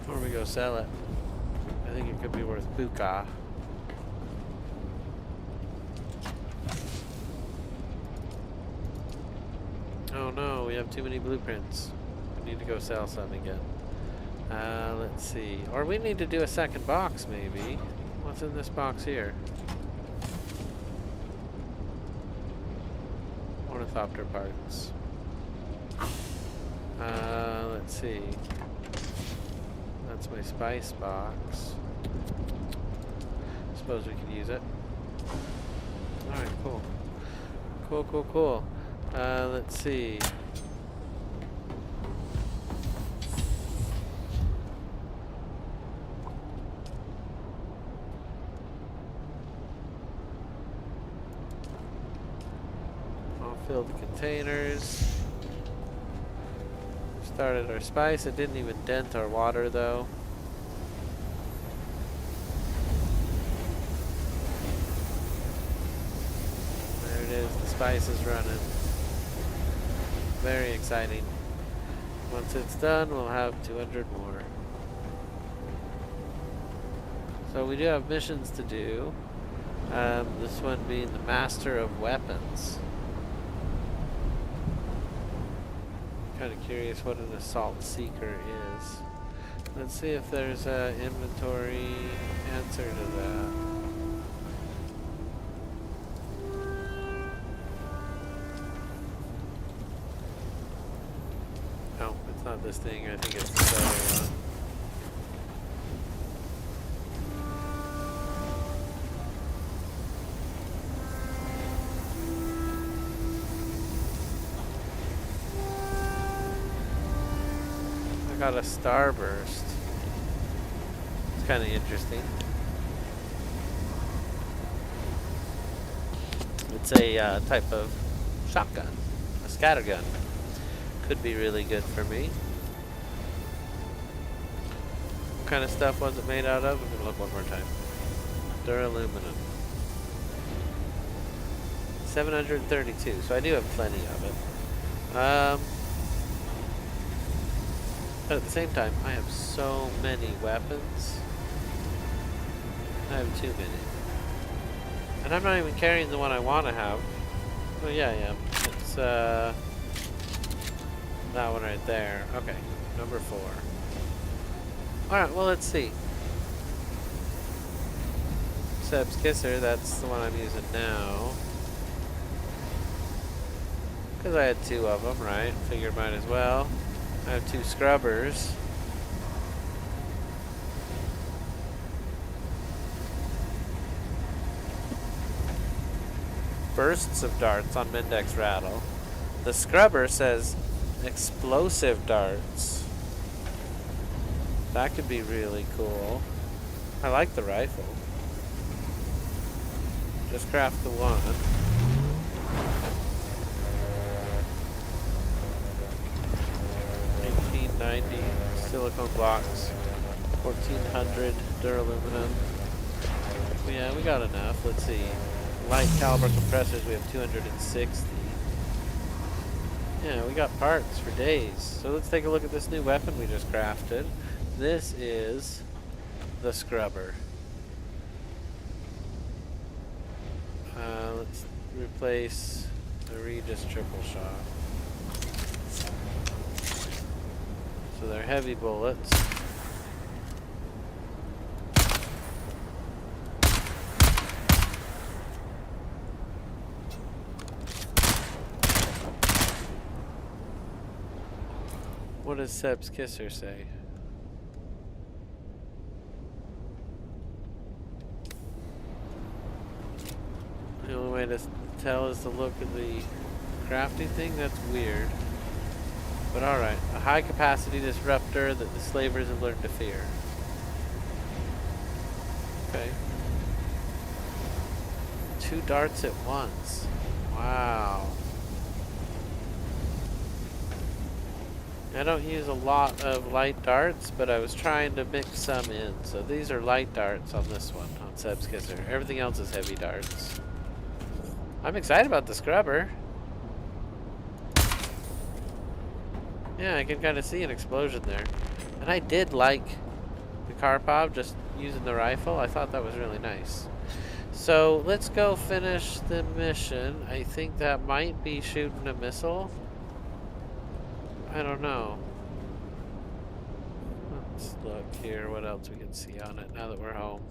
Or we go sell it. I think it could be worth buka. Oh no, we have too many blueprints. We need to go sell some again. Let's see. Or we need to do a second box maybe. What's in this box here? Ornithopter parts. Let's see. That's my spice box. Suppose we can use it. Alright, cool. Cool. Let's see. Filled containers. Started our spice. It didn't even dent our water though. There it is. The spice is running. Very exciting. Once it's done, we'll have 200 more. So we do have missions to do. This one being the Master of Weapons. Kind of curious what an assault seeker is. Let's see if there's an inventory answer to that. No, it's not this thing. I think it's this other one. Got a starburst. It's kind of interesting. It's a type of shotgun, a scattergun. Could be really good for me. What kind of stuff was it made out of? I'm gonna look one more time. Duraluminum. 732. So I do have plenty of it. But at the same time, I have so many weapons. I have too many. And I'm not even carrying the one I want to have. Oh yeah, I am. It's that one right there. Okay, number 4. Alright, well let's see. Seb's Kisser, that's the one I'm using now. Because I had 2 of them, right? Figured might as well. I have 2 scrubbers. Bursts of darts on Mendex Rattle. The scrubber says explosive darts. That could be really cool. I like the rifle. Just craft the one. 90 silicone blocks, 1400 duraluminum. Yeah, we got enough. Let's see. Light caliber compressors, we have 260. Yeah, we got parts for days. So let's take a look at this new weapon we just crafted. This is the scrubber. Let's replace the Regis triple shot. So they're heavy bullets. What does Seb's Kisser say? The only way to tell is to look at the crafting thing? That's weird. But alright, a high capacity disruptor that the slavers have learned to fear. Okay. 2 darts at once. Wow. I don't use a lot of light darts, but I was trying to mix some in. So these are light darts on this one, on Seb's Kisser. Everything else is heavy darts. I'm excited about the scrubber. Yeah, I can kind of see an explosion there. And I did like the Karpov, just using the rifle. I thought that was really nice. So let's go finish the mission. I think that might be shooting a missile. I don't know. Let's look here what else we can see on it now that we're home.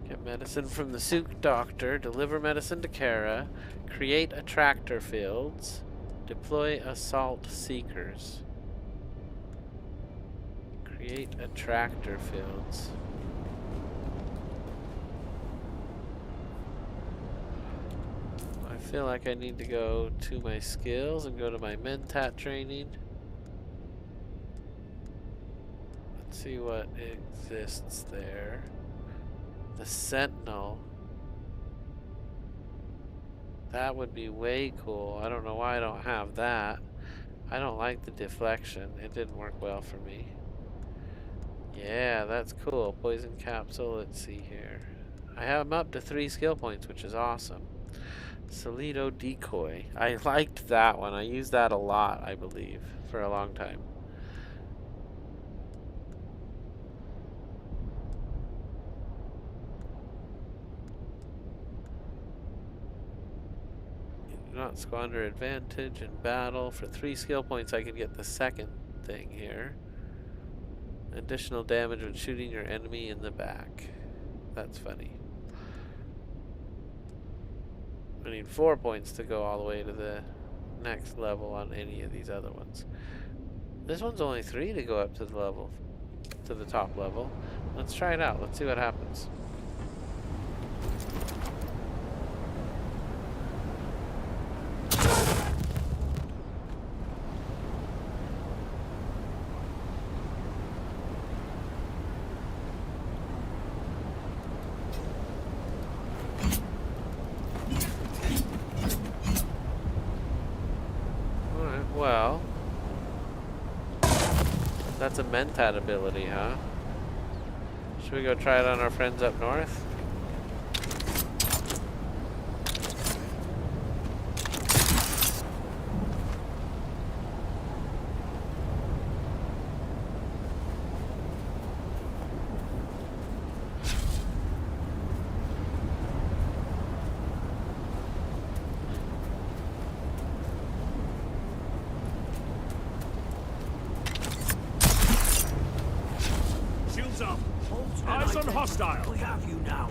Get medicine from the Souk doctor, deliver medicine to Kara, create attractor fields, deploy assault seekers. Create attractor fields. I feel like I need to go to my skills and go to my Mentat training. Let's see what exists there. The Sentinel. That would be way cool. I don't know why I don't have that. I don't like the deflection. It didn't work well for me. Yeah, that's cool. Poison capsule. Let's see here. I have up to 3 skill points, which is awesome. Solido decoy. I liked that one. I used that a lot, I believe, for a long time. Do not squander advantage in battle. For 3 skill points, I can get the second thing here. Additional damage when shooting your enemy in the back. That's funny. I need 4 points to go all the way to the next level on any of these other ones. This one's only 3 to go up to the level, to the top level. Let's try it out. Let's see what happens. Well, that's a Mentat ability, huh? Should we go try it on our friends up north? Eyes on hostile. We have you now.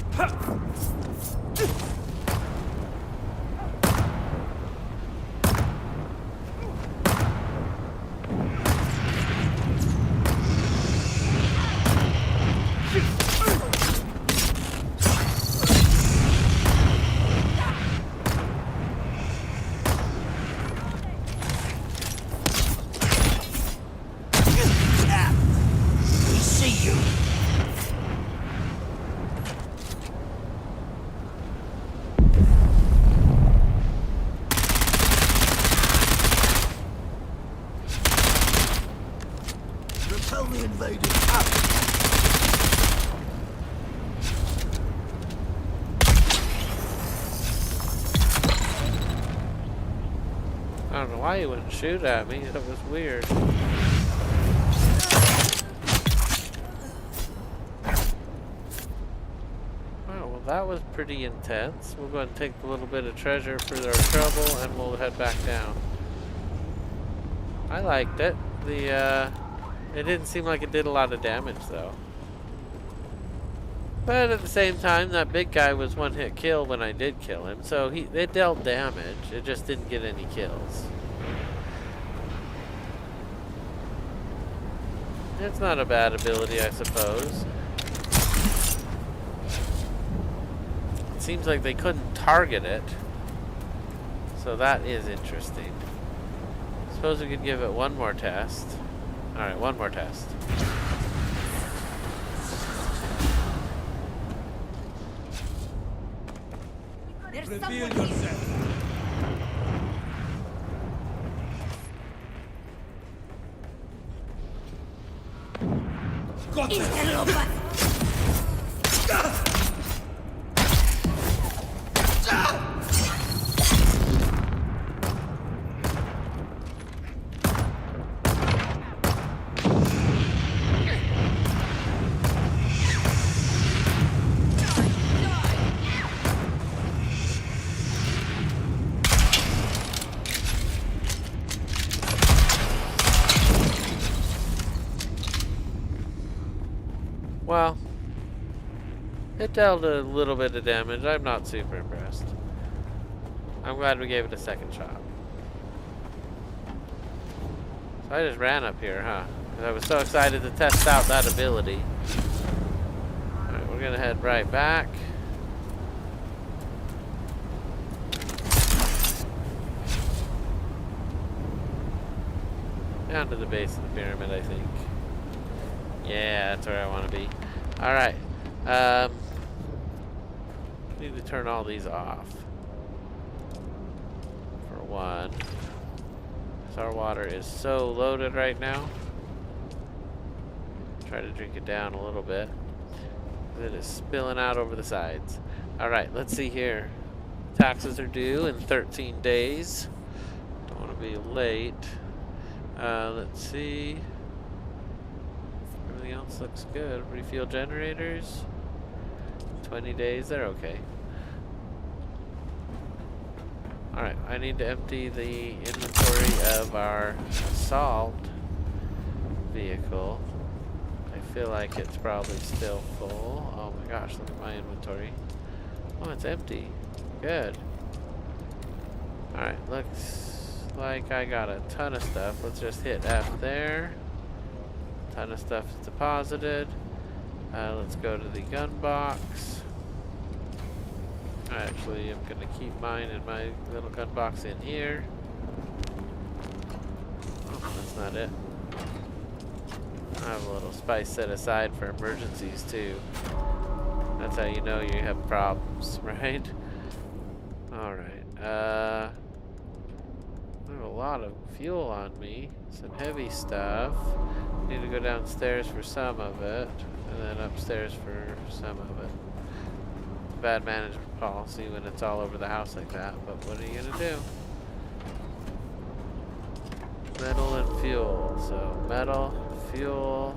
We see you. Repel the invaders. I don't know why he wouldn't shoot at me. That was weird. Oh, well, that was pretty intense. We'll go ahead and take a little bit of treasure for our trouble, and we'll head back down. I liked it. It didn't seem like it did a lot of damage, though. But at the same time, that big guy was one-hit kill when I did kill him, so it dealt damage. It just didn't get any kills. It's not a bad ability, I suppose. It seems like they couldn't target it, so that is interesting. Suppose we could give it one more test. Alright, one more test. There's Reveal someone here. yourself. Got them. Interloper. Well, it dealt a little bit of damage. I'm not super impressed. I'm glad we gave it a second shot. So I just ran up here, huh? 'Cause I was so excited to test out that ability. Alright, we're gonna head right back. Down to the base of the pyramid, I think. Yeah, that's where I want to be. Alright. Need to turn all these off. For one. So our water is so loaded right now. Try to drink it down a little bit. It is spilling out over the sides. Alright, let's see here. Taxes are due in 13 days. Don't want to be late. Let's see. Everything else looks good. Refuel generators. 20 days, they're okay. Alright, I need to empty the inventory of our assault vehicle. I feel like it's probably still full. Oh my gosh, look at my inventory. Oh, it's empty. Good. Alright, looks like I got a ton of stuff. Let's just hit F there. Ton of stuff is deposited. Let's go to the gun box. Actually, I'm going to keep mine in my little gun box in here. Oh, that's not it. I have a little spice set aside for emergencies too. That's how you know you have problems, right? Alright. I have a lot of fuel on me. Some heavy stuff. Need to go downstairs for some of it. And then upstairs for some of it. Bad management policy when it's all over the house like that. But what are you going to do? Metal and fuel. So metal, fuel.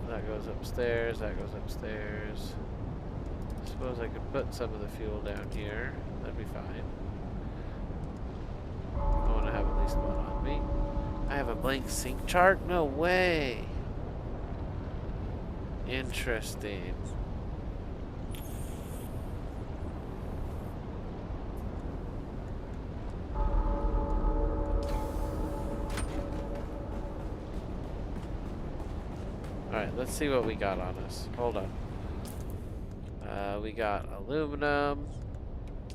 That goes upstairs, that goes upstairs. I suppose I could put some of the fuel down here. That'd be fine. I want to have at least one on me. I have a blank sink chart? No way! Interesting. Alright, let's see what we got on us. Hold on. We got aluminum.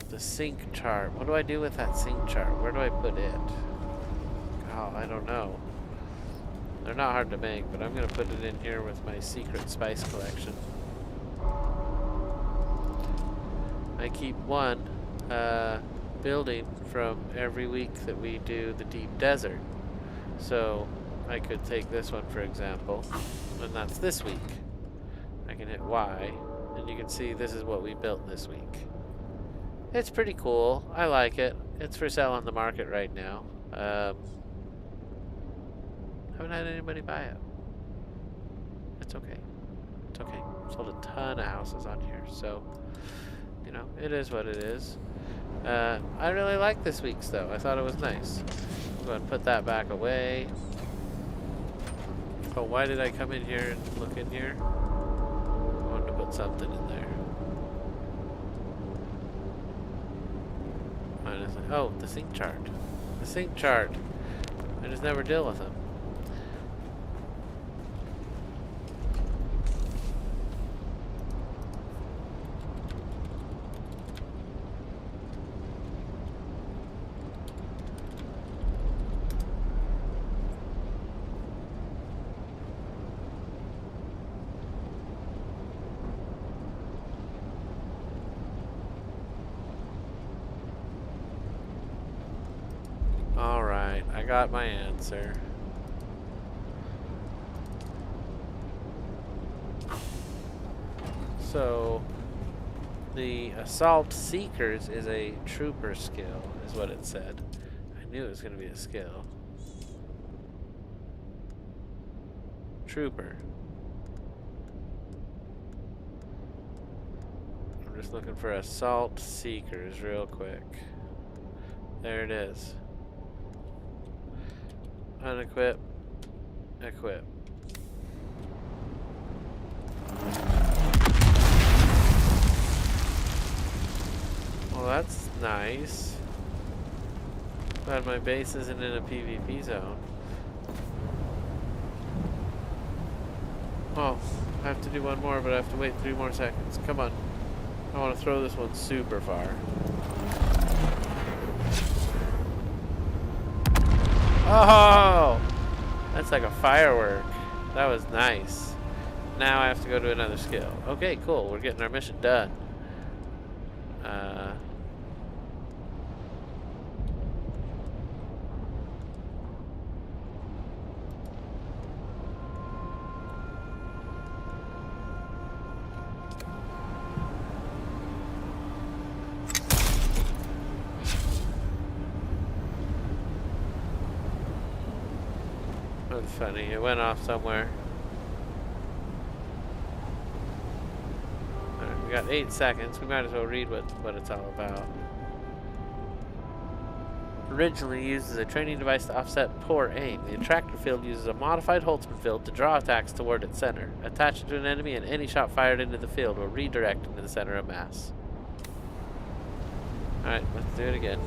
The sink chart. What do I do with that sink chart? Where do I put it? Oh, I don't know. They're not hard to make, but I'm going to put it in here with my secret spice collection. I keep one building from every week that we do the deep desert. So I could take this one, for example, and that's this week. I can hit Y, and you can see this is what we built this week. It's pretty cool. I like it. It's for sale on the market right now. Haven't had anybody buy it. It's okay. It's okay. Sold a ton of houses on here, so you know, it is what it is. I really like this week's though. I thought it was nice. I'm going to put that back away. Oh, why did I come in here and look in here? I wanted to put something in there. Oh, the sink chart. The sink chart. I just never deal with them. Alright, I got my answer. So, the Assault Seekers is a trooper skill, is what it said. I knew it was going to be a skill. Trooper. I'm just looking for Assault Seekers real quick. There it is. Unequip. Equip. Well, that's nice. Glad my base isn't in a PvP zone. Oh, I have to do one more, but I have to wait 3 more seconds. Come on. I want to throw this one super far. Oh! That's like a firework. That was nice. Now I have to go to another skill. Okay, cool. We're getting our mission done. That's funny. It went off somewhere. Alright, we got 8 seconds. We might as well read what it's all about. Originally used as a training device to offset poor aim, the attractor field uses a modified Holtzman field to draw attacks toward its center. Attach it to an enemy and any shot fired into the field will redirect into the center of mass. Alright, let's do it again.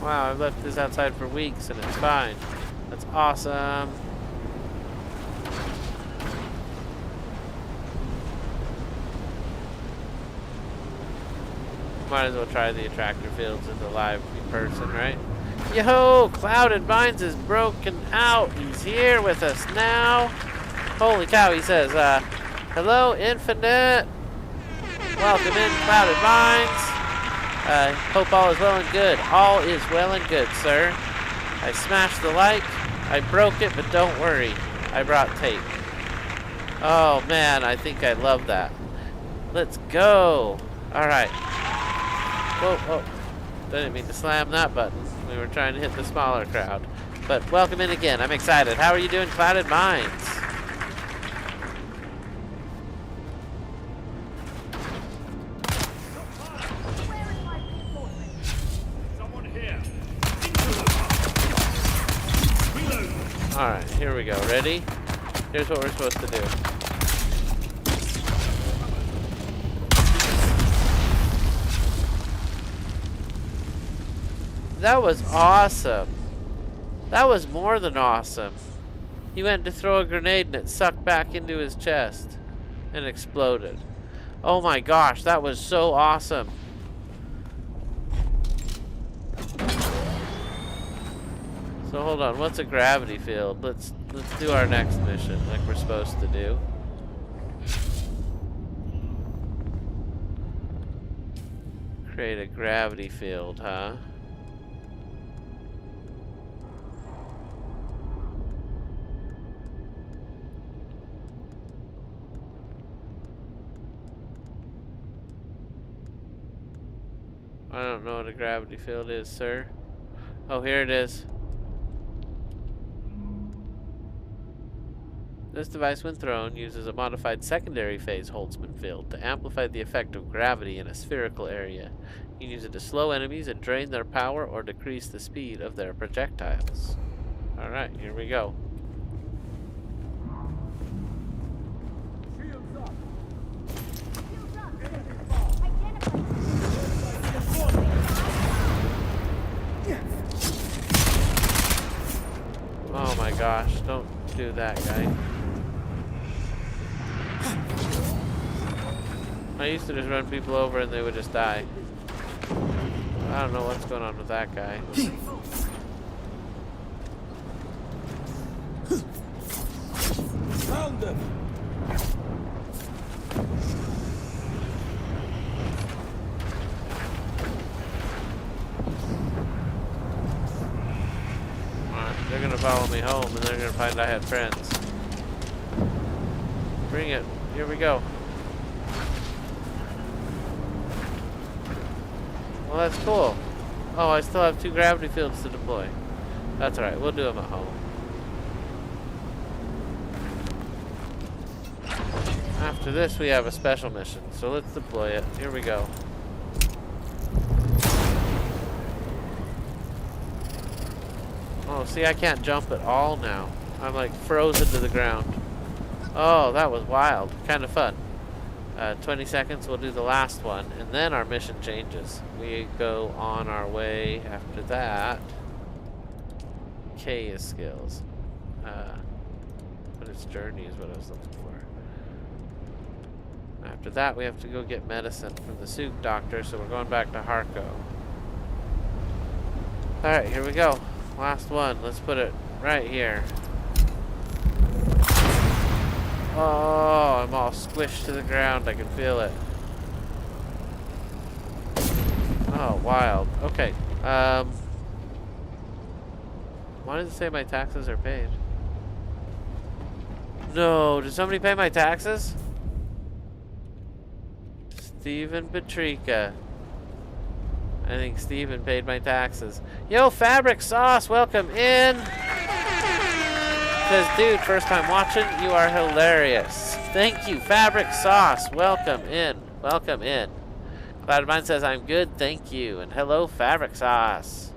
Wow, I've left this outside for weeks and it's fine. That's awesome. Might as well try the attractor fields in the live person, right? Yo, Clouded Minds is broken out. He's here with us now. Holy cow, he says, hello, Infinite. Welcome in, Clouded Minds. Hope all is well and good. All is well and good, sir. I smashed the light. I broke it, but don't worry. I brought tape. Oh, man, I think I love that. Let's go. All right. Whoa, whoa. Didn't mean to slam that button. We were trying to hit the smaller crowd. But welcome in again. I'm excited. How are you doing, Clouded Minds? Alright, here we go. Ready? Here's what we're supposed to do. That was awesome. That was more than awesome. He went to throw a grenade and it sucked back into his chest and exploded. Oh my gosh, that was so awesome. So hold on, what's a gravity field? Let's do our next mission like we're supposed to do. Create a gravity field, huh? I don't know what a gravity field is, sir. Oh, here it is. This device, when thrown, uses a modified secondary phase Holtzman field to amplify the effect of gravity in a spherical area. You can use it to slow enemies and drain their power or decrease the speed of their projectiles. Alright, here we go. Oh my gosh, don't do that, guy. I used to just run people over and they would just die. I don't know what's going on with that guy. Found them. Alright, they're gonna follow me home and they're gonna find I had friends. Bring it. Here we go. Well, that's cool. Oh, I still have 2 gravity fields to deploy. That's alright, we'll do them at home. After this, we have a special mission, so let's deploy it. Here we go. Oh, see, I can't jump at all now. I'm like frozen to the ground. Oh, that was wild. Kind of fun. 20 seconds, we'll do the last one, and then our mission changes. We go on our way after that. K is skills. But it's journey is what I was looking for. After that, we have to go get medicine from the soup doctor, so we're going back to Harko. Alright, here we go. Last one. Let's put it right here. Oh, I'm all squished to the ground. I can feel it. Oh, wild. Okay. Why does it say my taxes are paid? No, did somebody pay my taxes? Steven Patrika. I think Steven paid my taxes. Yo, Fabric Sauce, welcome in. Says, dude, first time watching, you are hilarious. Thank you, Fabric Sauce. Welcome in. Welcome in. Cloud of Mine says, I'm good, thank you. And hello, Fabric Sauce.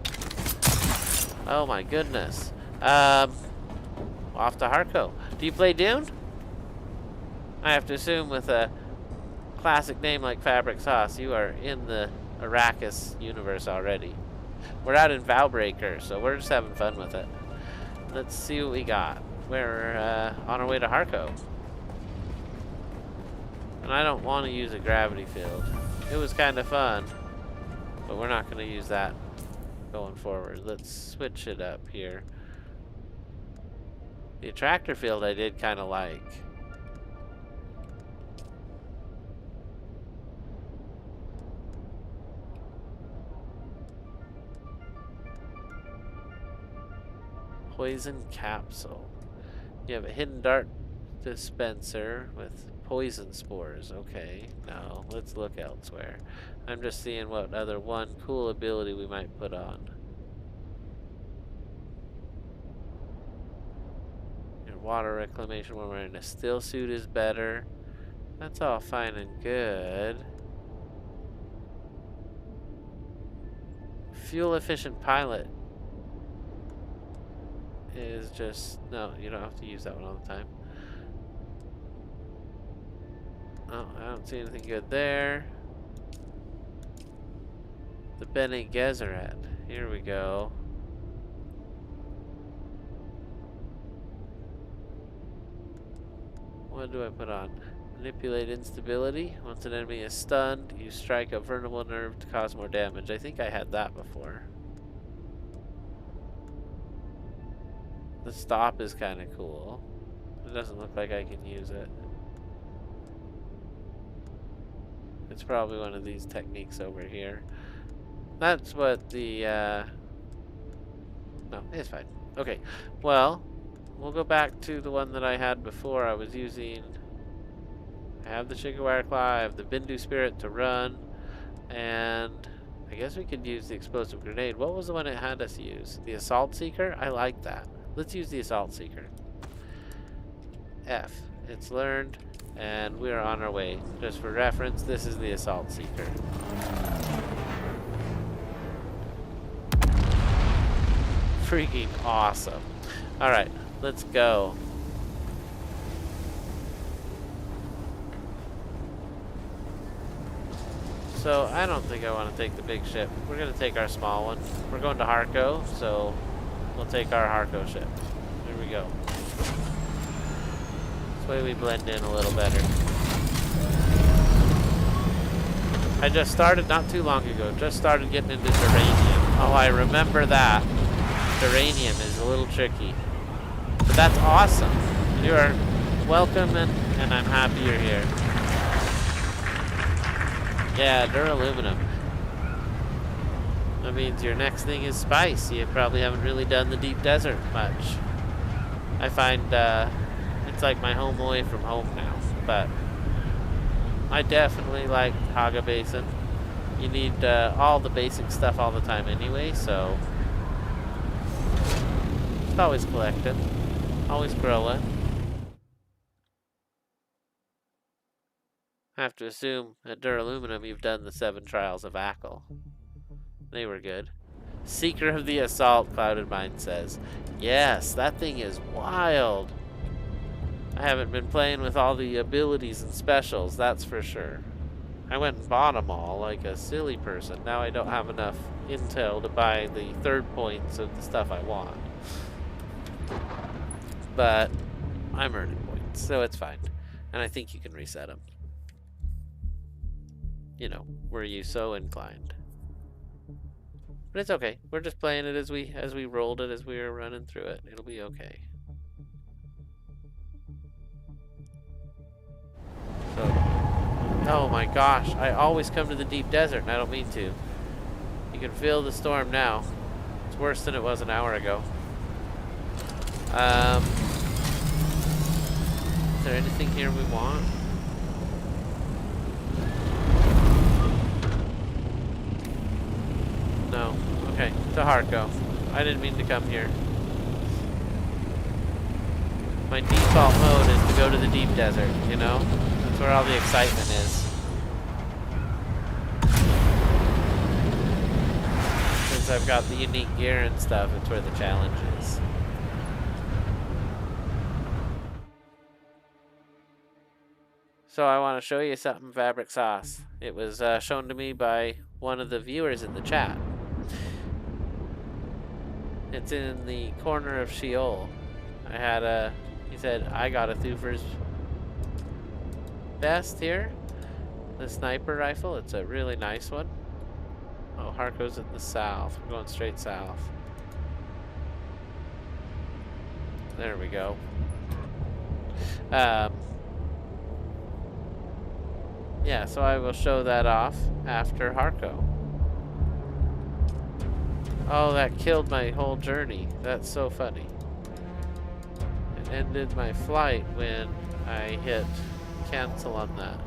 Oh my goodness. Off to Harko. Do you play Dune? I have to assume with a classic name like Fabric Sauce, you are in the Arrakis universe already. We're out in Valbreaker, so we're just having fun with it. Let's see what we got. We're on our way to Harko. And I don't want to use a gravity field. It was kind of fun, but we're not going to use that going forward. Let's switch it up here. The attractor field I did kind of like. Poison capsule. You have a hidden dart dispenser with poison spores. Okay, no, let's look elsewhere. I'm just seeing what other one cool ability we might put on. Your water reclamation when we're in a still suit is better. That's all fine and good. Fuel efficient pilot is just, no, you don't have to use that one all the time. Oh, I don't see anything good there. The Bene Gesserit. Here we go. What do I put on? Manipulate instability. Once an enemy is stunned, you strike a vulnerable nerve to cause more damage. I think I had that before. The stop is kind of cool. It doesn't look like I can use it. It's probably one of these techniques over here. That's what the, no, it's fine. Okay, well, we'll go back to the one that I had before. I was using, I have the Shigawire Claw, I have the Bindu Spirit to run, and I guess we could use the Explosive Grenade. What was the one it had us use? The Assault Seeker? I like that. Let's use the Assault Seeker. F. It's learned, and we're on our way. Just for reference, this is the Assault Seeker. Freaking awesome. Alright, let's go. So, I don't think I want to take the big ship. We're going to take our small one. We're going to Harko, so we'll take our Harko ship. Here we go. This way we blend in a little better. I just started not too long ago. Just started getting into Duranium. Oh, I remember that. Duranium is a little tricky. But that's awesome. You are welcome and I'm happy you're here. Yeah, duraluminum. That means your next thing is spice. You probably haven't really done the deep desert much. I find it's like my home away from home now. But I definitely like Haga Basin. You need all the basic stuff all the time anyway, so just always collecting, always growing. I have to assume at Duraluminum you've done the 7 Trials of Ackle. They were good. Seeker of the Assault, Clouded Mind says. Yes, that thing is wild. I haven't been playing with all the abilities and specials, that's for sure. I went and bought them all like a silly person. Now I don't have enough intel to buy the third points of the stuff I want. But I'm earning points, so it's fine. And I think you can reset them. You know, were you so inclined. But it's okay. We're just playing it as we rolled it, as we were running through it. It'll be okay. So, oh my gosh, I always come to the deep desert and I don't mean to. You can feel the storm now. It's worse than it was an hour ago. Is there anything here we want? No. Okay, to Harko. I didn't mean to come here. My default mode is to go to the deep desert, you know? That's where all the excitement is. Since I've got the unique gear and stuff, it's where the challenge is. So I want to show you something, Fabric Sauce. It was shown to me by one of the viewers in the chat. It's in the corner of Sheol. He said, I got a Thufir's vest here. The sniper rifle, it's a really nice one. Oh, Harko's in the south. We're going straight south. There we go. Yeah, so I will show that off after Harko. Oh, that killed my whole journey. That's so funny. It ended my flight when I hit cancel on that.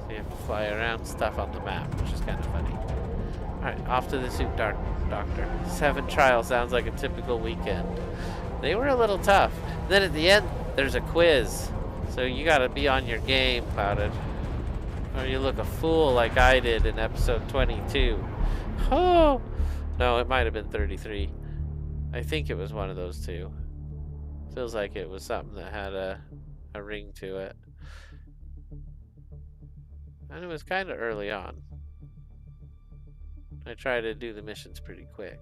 So you have to fly around stuff on the map, which is kind of funny. Alright, off to the suit doctor. 7 trials sounds like a typical weekend. They were a little tough. Then at the end, there's a quiz. So you gotta be on your game, Clouded. Or you look a fool like I did in episode 22. Oh! No, it might have been 33. I think it was one of those two. Feels like it was something that had a ring to it. And it was kind of early on. I try to do the missions pretty quick.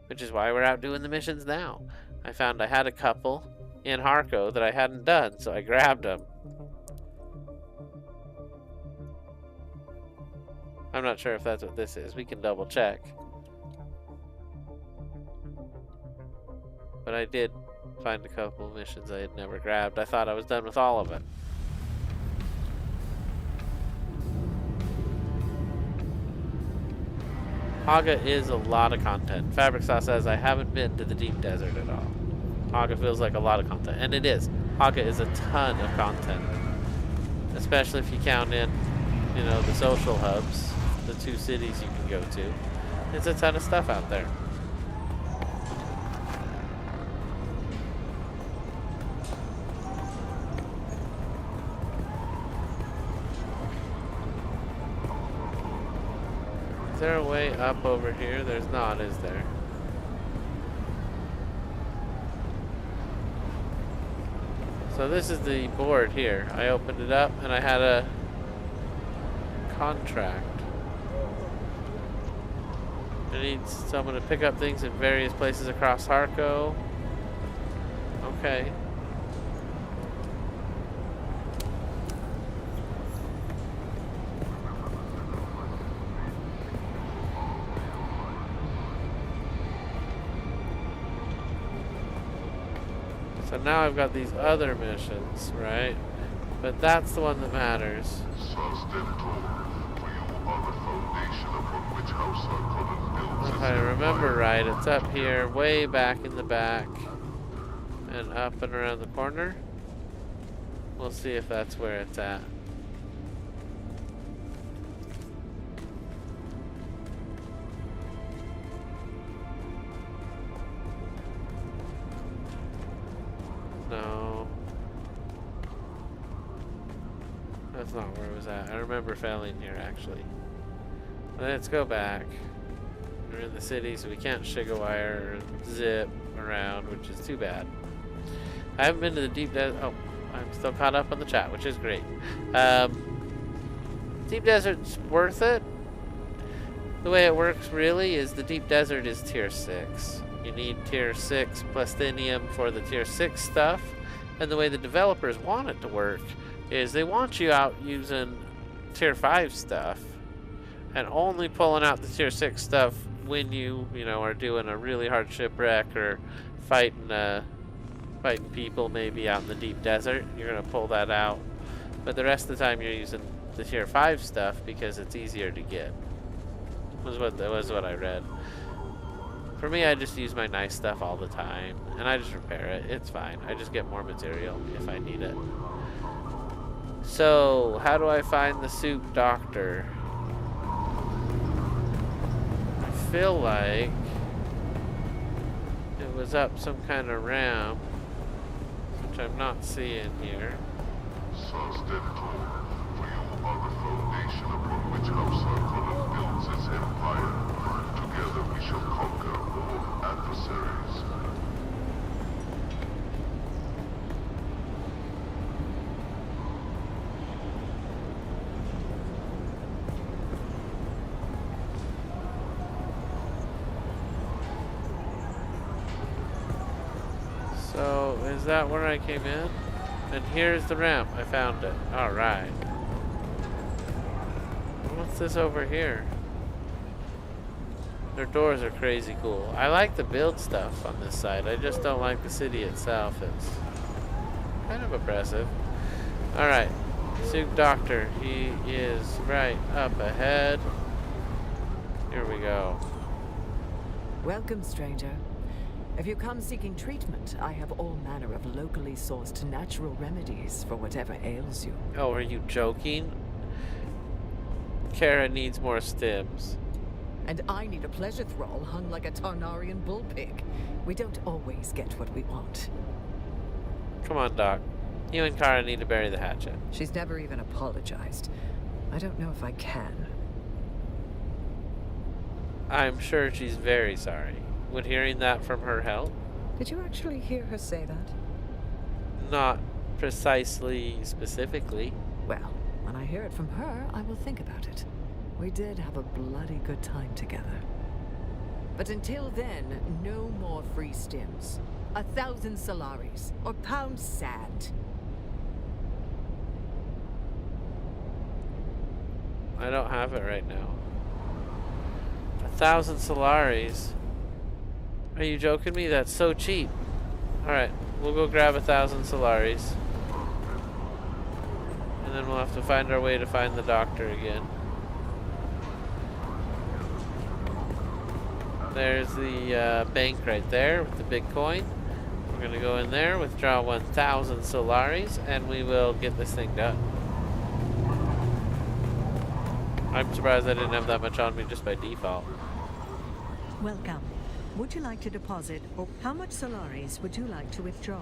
Which is why we're out doing the missions now. I found I had a couple in Harko that I hadn't done, so I grabbed them. I'm not sure if that's what this is. We can double check. But I did find a couple of missions I had never grabbed. I thought I was done with all of it. Haga is a lot of content. Fabric Sauce says I haven't been to the deep desert at all. Haga feels like a lot of content, and it is. Haga is a ton of content, especially if you count in, you know, the social hubs, the 2 cities you can go to. It's a ton of stuff out there. Is there a way up over here? There's not, is there? So this is the board here. I opened it up and I had a contract. I need someone to pick up things in various places across Harko. Okay. So now I've got these other missions, right? But that's the one that matters. If I remember right, it's up here, way back in the back, and up and around the corner. We'll see if that's where it's at. No. That's not where it was at. I remember failing here, actually. Let's go back. We're in the city, so we can't Shigawire or Zip around, which is too bad. I haven't been to the deep desert. Oh, I'm still caught up on the chat, which is great. Deep desert's worth it. The way it works really is the deep desert is tier 6. You need tier 6 plastinium for the tier 6 stuff. And the way the developers want it to work is they want you out using tier 5 stuff and only pulling out the tier 6 stuff when you know, are doing a really hard shipwreck or fighting people maybe out in the deep desert. You're gonna pull that out. But the rest of the time you're using the tier 5 stuff because it's easier to get. Was what I read. For me, I just use my nice stuff all the time, and I just repair it. It's fine. I just get more material if I need it. So, how do I find the soup doctor? I feel like it was up some kind of ramp, which I'm not seeing here. For you are the foundation upon which House builds its empire. Together we shall conquer all adversaries. So, is that where I came in? And here's the ramp. I found it. Alright. What's this over here? Their doors are crazy cool. I like the build stuff on this side. I just don't like the city itself. It's kind of oppressive. Alright. Soup Doctor. He is right up ahead. Here we go. Welcome, stranger. If you come seeking treatment, I have all manner of locally sourced natural remedies for whatever ails you. Oh, are you joking? Kara needs more stims. And I need a pleasure thrall hung like a Tarnarian bullpig. We don't always get what we want. Come on, Doc. You and Kara need to bury the hatchet. She's never even apologized. I don't know if I can. I'm sure she's very sorry. Would hearing that from her help? Did you actually hear her say that? Not precisely, specifically. Well, when I hear it from her, I will think about it. We did have a bloody good time together. But until then, no more free stims. 1,000 Solaris, or pound sand. I don't have it right now. 1,000 Solaris? Are you joking me? That's so cheap. Alright, we'll go grab 1,000 Solaris. And then we'll have to find our way to find the doctor again. There's the bank right there with the big coin. We're going to go in there, withdraw 1,000 Solaris, and we will get this thing done. I'm surprised I didn't have that much on me just by default. Welcome. Would you like to deposit, or how much Solaris would you like to withdraw?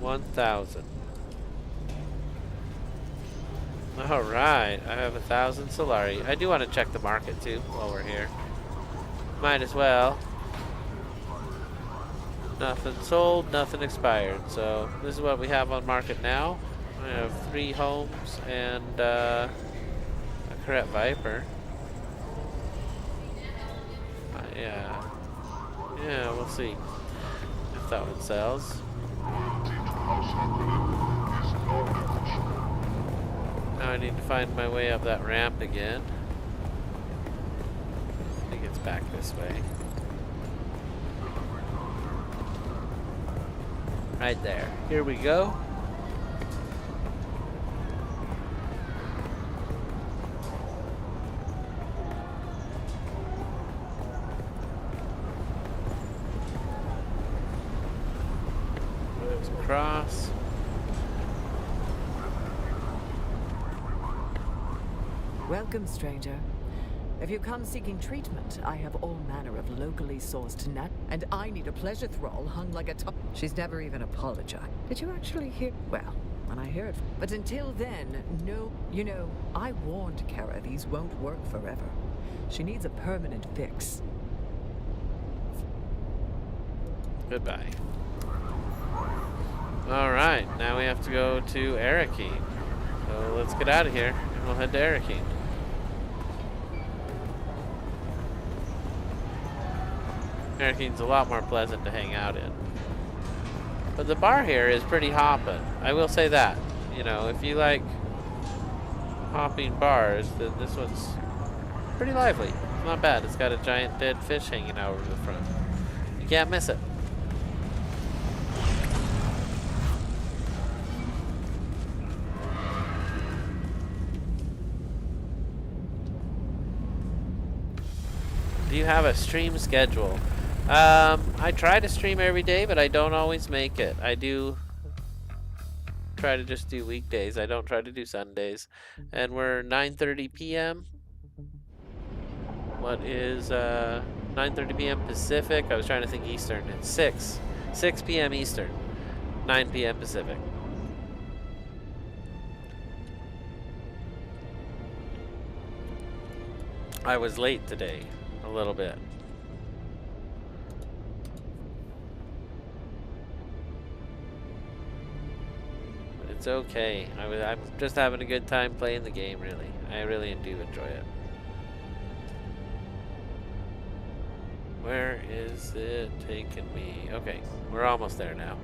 $1,000. All right, I have 1,000 Solari. I do want to check the market too while we're here. Might as well. Nothing sold, nothing expired. So this is what we have on market now. I have 3 homes and a Correct Viper. Yeah, we'll see if that one sells. Now I need to find my way up that ramp again. I think it's back this way. Right there. Here we go. Let's cross. Welcome, stranger. If you come seeking treatment, I have all manner of locally sourced and I need a pleasure thrall hung like a top. She's never even apologized. Did you actually hear? Well, And I hear it. But until then, no. You know, I warned Kara these won't work forever. She needs a permanent fix. Goodbye. Alright, now we have to go to Arrakis. So let's get out of here and we'll head to Arrakis. Arrakis a lot more pleasant to hang out in. But the bar here is pretty hopping. I will say that. You know, if you like hopping bars, then this one's pretty lively. It's not bad. It's got a giant dead fish hanging out over the front. You can't miss it. Do you have a stream schedule? I try to stream every day, but I don't always make it. I do try to just do weekdays. I don't try to do Sundays. And we're 9:30 p.m. What is 9:30 p.m. Pacific? I was trying to think Eastern. It's 6 p.m. Eastern, 9 p.m. Pacific. I was late today, a little bit. It's okay. I'm just having a good time playing the game, really. I really do enjoy it. Where is it taking me? Okay, we're almost there now.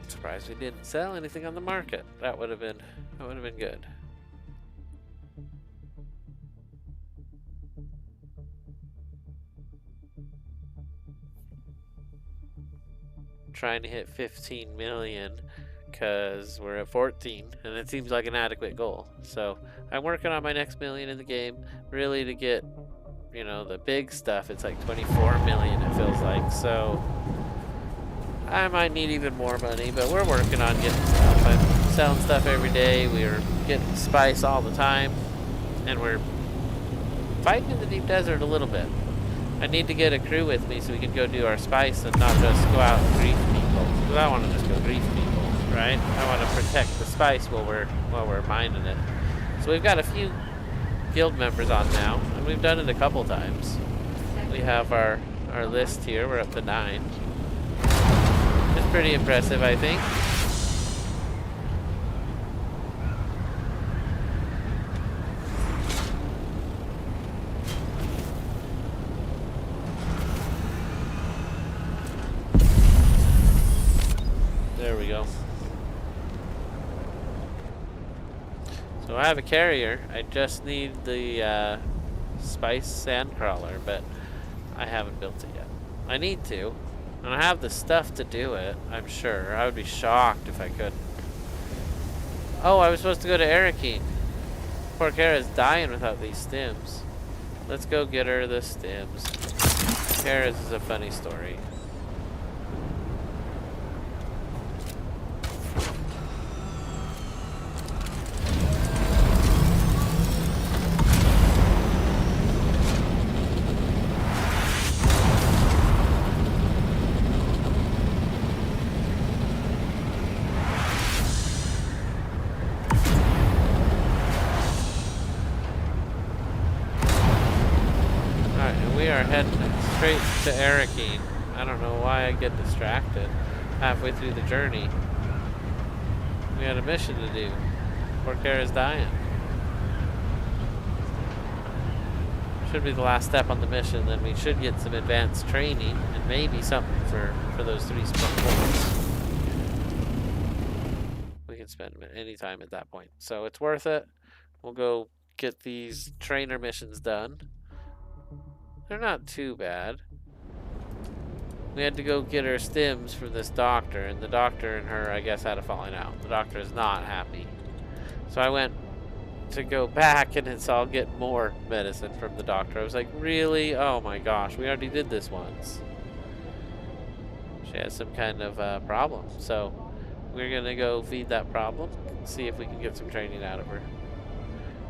Surprised we didn't sell anything on the market. That would have been good. Trying to hit 15 million because we're at 14 and it seems like an adequate goal. So I'm working on my next million in the game, really, to get, you know, the big stuff. It's like 24 million, it feels like. So I might need even more money, but we're working on getting stuff. I'm selling stuff every day. We're getting spice all the time, and we're fighting in the deep desert a little bit. I need to get a crew with me so we can go do our spice and not just go out and grief people. Because I want to just go grief people, right? I want to protect the spice while we're mining it. So we've got a few guild members on now, and we've done it a couple times. We have our list here. We're up to 9. It's pretty impressive, I think. There we go. So I have a carrier. I just need the spice sand crawler, but I haven't built it yet. I need to. And I have the stuff to do it, I'm sure. I would be shocked if I couldn't. Oh, I was supposed to go to Arrakis. Poor Kara's dying without these stims. Let's go get her the stims. Kara's is a funny story. Straight to Arrakis. I don't know why I get distracted halfway through the journey. We had a mission to do. Poor Kara's dying. Should be the last step on the mission, then we should get some advanced training and maybe something for those 3 sprung points. We can spend any time at that point. So it's worth it. We'll go get these trainer missions done. They're not too bad. We had to go get her stims from this doctor, and the doctor and her, I guess, had a falling out. The doctor is not happy. So I went to go back, and it's all get more medicine from the doctor. I was like, really? Oh my gosh, we already did this once. She has some kind of problem. So we're gonna go feed that problem, see if we can get some training out of her.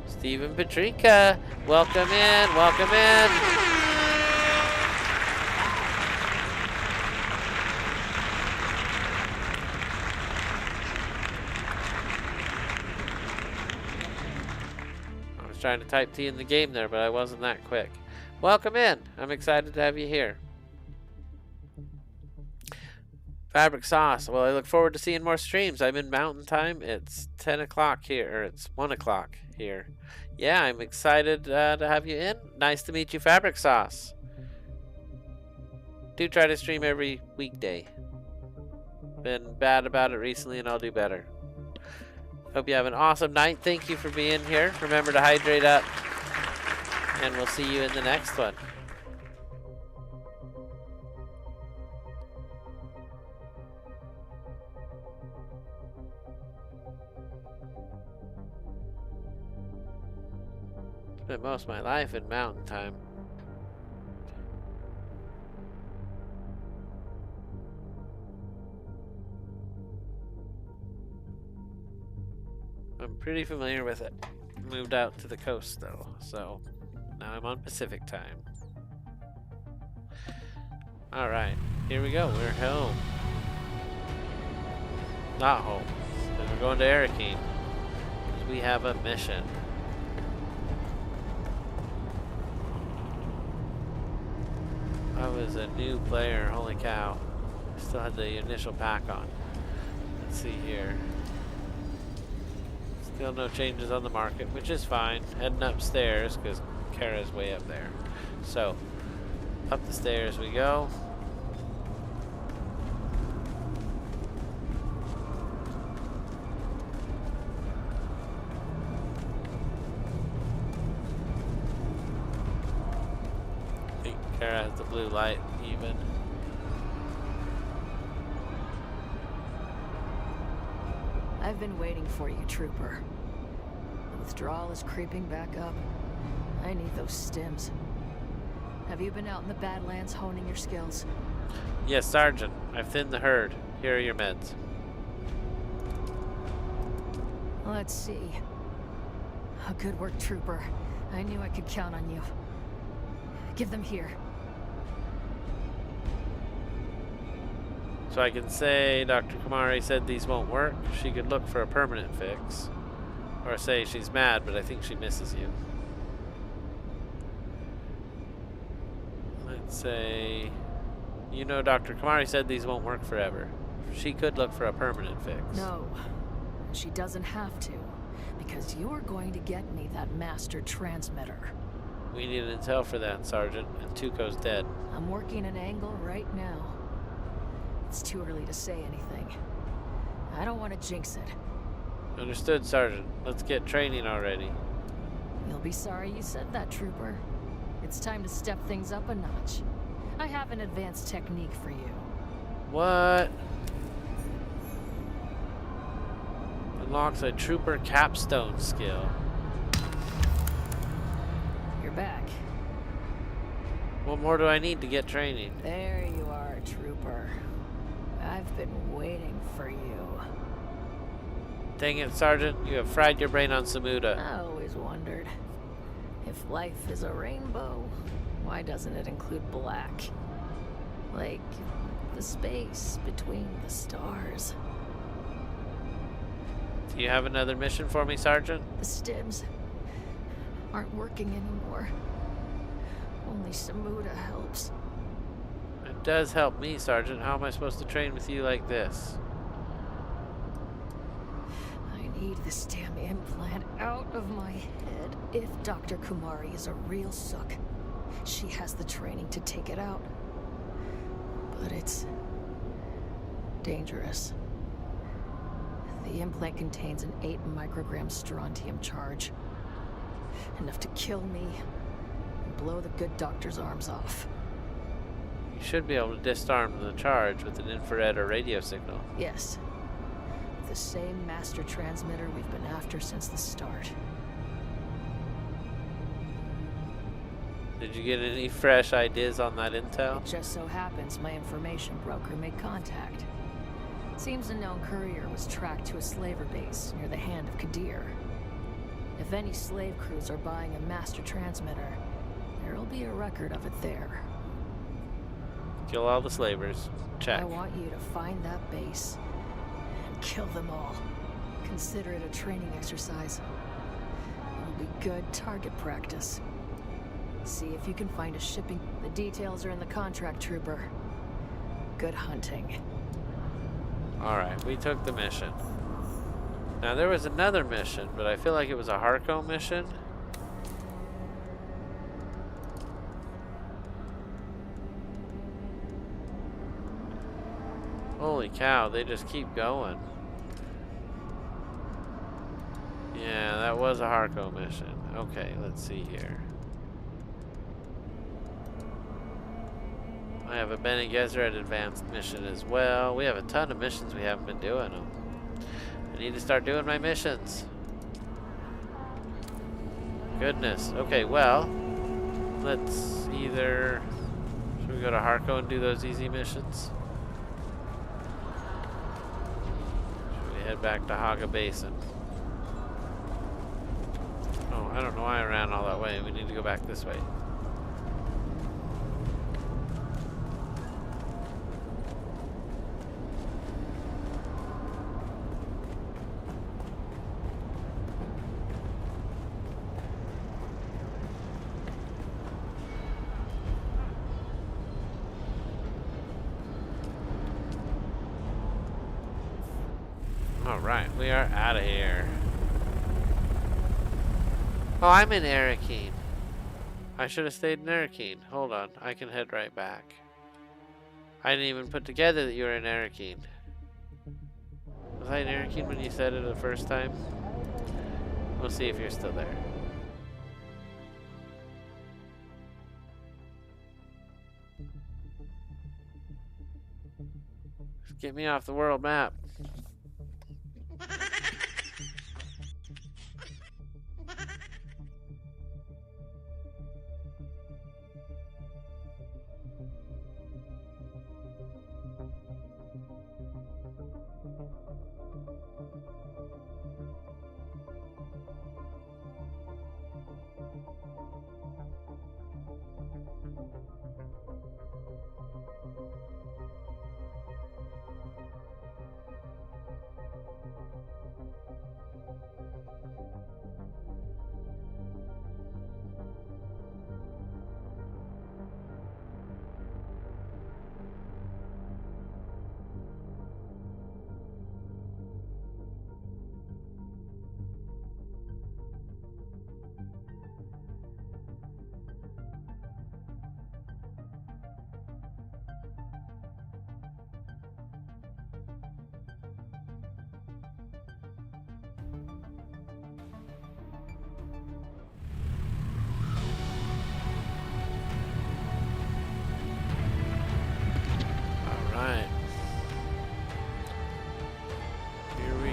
Stephen Patrika, welcome in, welcome in. I was trying to type T in the game there, but I wasn't that quick. Welcome in. I'm excited to have you here. Fabric Sauce. Well, I look forward to seeing more streams. I'm in Mountain Time. It's 10 o'clock here, or it's 1 o'clock here. Yeah, I'm excited to have you in. Nice to meet you, Fabric Sauce. Do try to stream every weekday. Been bad about it recently, and I'll do better. Hope you have an awesome night. Thank you for being here. Remember to hydrate up, and we'll see you in the next one. Spent most of my life in Mountain Time. I'm pretty familiar with it. Moved out to the coast though, so now I'm on Pacific Time. Alright, here we go. We're home. Not home. Then we're going to Arrakis, because we have a mission. I was a new player, holy cow. Still had the initial pack on. Let's see here. Still no changes on the market, which is fine. Heading upstairs, because Kara's way up there. So, up the stairs we go. Kara has the blue light even. I've been waiting for you, Trooper. The withdrawal is creeping back up. I need those stims. Have you been out in the Badlands honing your skills? Yes, Sergeant. I've thinned the herd. Here are your meds. Let's see. Oh, good work, Trooper. I knew I could count on you. Give them here. So I can say Dr. Kumari said these won't work. She could look for a permanent fix. Or say she's mad, but I think she misses you. Let's say, you know, Dr. Kumari said these won't work forever. She could look for a permanent fix. No, she doesn't have to, because you're going to get me that master transmitter. We need an intel for that, Sergeant, and Tuco's dead. I'm working an angle right now. It's too early to say anything. I don't want to jinx it. Understood, Sergeant. Let's get training already. You'll be sorry you said that, Trooper. It's time to step things up a notch. I have an advanced technique for you. What? Unlocks a Trooper capstone skill. You're back. What more do I need to get training? There you are, Trooper. I've been waiting for you. Dang it, Sergeant. You have fried your brain on Samuda. I always wondered, if life is a rainbow, why doesn't it include black? Like the space between the stars. Do you have another mission for me, Sergeant? The stims aren't working anymore. Only Samuda helps. It does help me, Sergeant. How am I supposed to train with you like this? I need this damn implant out of my head. If Dr. Kumari is a real sook, she has the training to take it out. But it's dangerous. The implant contains an 8 microgram strontium charge. Enough to kill me and blow the good doctor's arms off. You should be able to disarm the charge with an infrared or radio signal. Yes. The same master transmitter we've been after since the start. Did you get any fresh ideas on that intel? It just so happens my information broker made contact. Seems a known courier was tracked to a slaver base near the Hand of Kadir. If If any slave crews are buying a master transmitter, there'll be a record of it there. Kill all the slavers. Check. I want you to find that base and kill them all. Consider it a training exercise. It'll be good target practice. See if you can find a shipping. The details are in the contract, Trooper. Good hunting. Alright, we took the mission. Now there was another mission, but I feel like it was a Harco mission. Holy cow, they just keep going. Yeah, that was a Harco mission. Okay, let's see here. I have a Bene Gesserit advanced mission as well. We have a ton of missions we haven't been doing them. I need to start doing my missions. Goodness. Okay, well, let's either... Should we go to Harco and do those easy missions? Should we head back to Haga Basin? Oh, I don't know why I ran all that way. We need to go back this way. Alright, we are out of here. Oh, I'm in Arrakis. I should have stayed in Arrakis. Hold on, I can head right back. I didn't even put together that you were in Arrakis. Was I in Arrakis when you said it the first time? We'll see if you're still there. Just get me off the world map.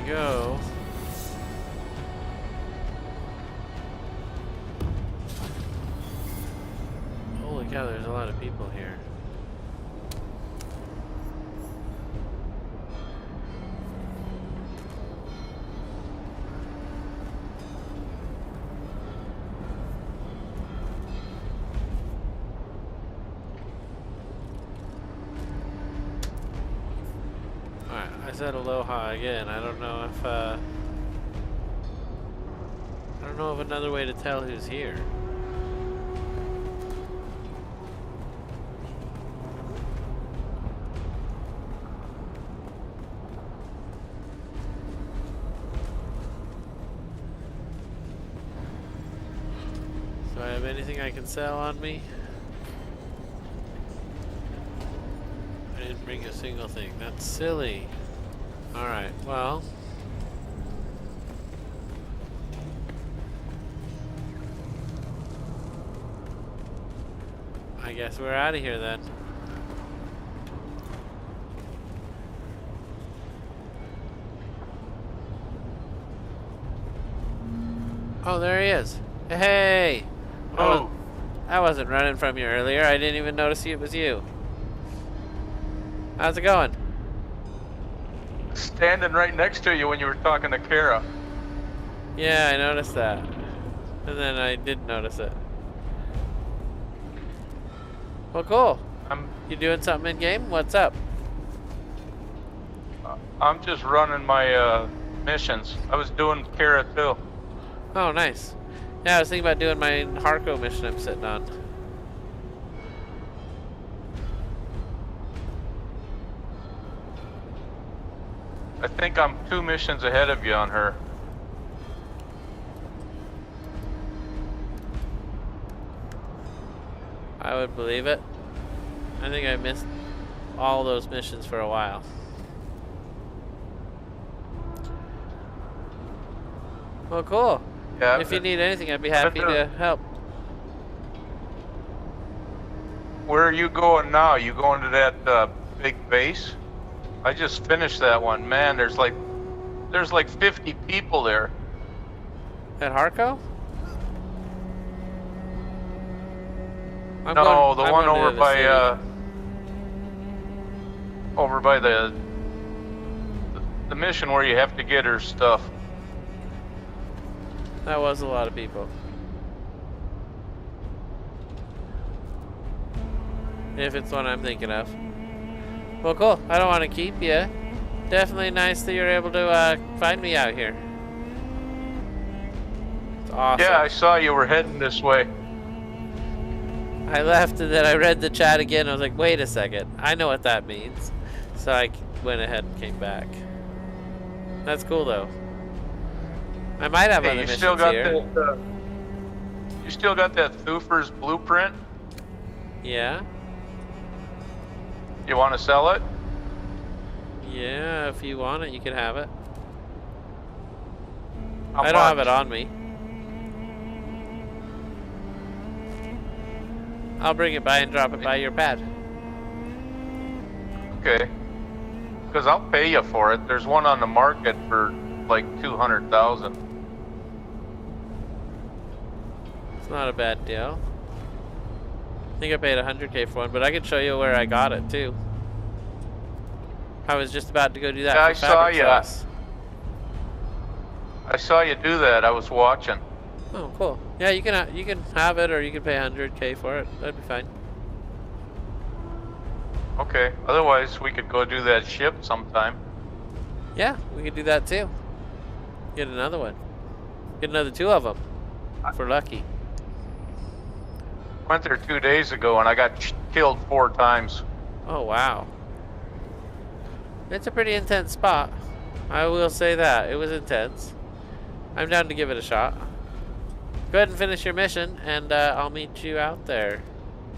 Go. Holy cow, there's a lot of people here. I said aloha again. I don't know if I don't know of another way to tell who's here. Do I have anything I can sell on me? I didn't bring a single thing. That's silly. Alright, well. I guess we're out of here then. Oh, there he is. Hey! Oh! I wasn't running from you earlier. I didn't even notice it was you. How's it going? Standing right next to you when you were talking to Kara. Yeah, I noticed that. And then I didn't notice it. Well, cool. You doing something in game? What's up? I'm just running my missions. I was doing Kara too. Oh, nice. Yeah, I was thinking about doing my Harco mission I'm sitting on. I think I'm 2 missions ahead of you on her. I would believe it. I think I missed all those missions for a while. Well, cool. Yeah. If you need anything, I'd be happy to help. Where are you going now? You going to that big base? I just finished that one. Man, there's like 50 people there. At Harco? No, the one over by the mission where you have to get her stuff. That was a lot of people. If it's one I'm thinking of. Well, cool. I don't want to keep you. Definitely nice that you're able to find me out here. It's awesome. Yeah, I saw you were heading this way. I left and then I read the chat again. I was like, wait a second. I know what that means. So I went ahead and came back. That's cool, though. I might have other missions here. You still got that Thufir's blueprint? Yeah. You want to sell it? Yeah, if you want it, you can have it. How I don't have much? it on me. I'll bring it by and drop it by your pad. Okay. Because I'll pay you for it. There's one on the market for like 200,000. It's not a bad deal. I think I paid 100K for one, but I can show you where I got it too. I was just about to go do that. Yeah, for I saw fabric you. sauce. I saw you do that. I was watching. Oh, cool. Yeah, you can have it, or you can pay 100K for it. That'd be fine. Okay. Otherwise, we could go do that ship sometime. Yeah, we could do that too. Get another one. Get another 2 of them. If we're lucky. Went there 2 days ago and I got killed 4 times. Oh, wow. It's a pretty intense spot. I will say that. It was intense. I'm down to give it a shot. Go ahead and finish your mission, and I'll meet you out there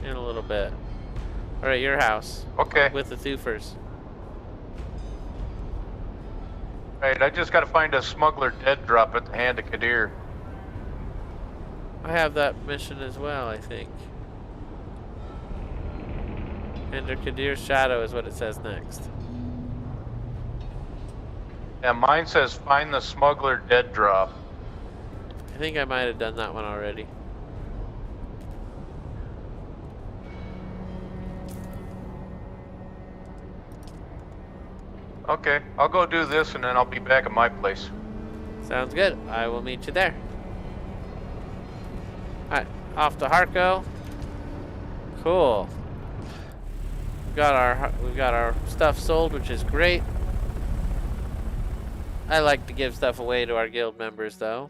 in a little bit. Or at your house. Okay. With the Thufers. Right, I just got to find a smuggler dead drop at the hand of Kadir. I have that mission as well, I think. Enter Kadir's shadow is what it says next. Yeah, mine says find the smuggler dead drop. I think I might have done that one already. Okay, I'll go do this and then I'll be back at my place. Sounds good. I will meet you there. Alright, off to Harco. Cool. We've got our stuff sold, which is great. I like to give stuff away to our guild members, though.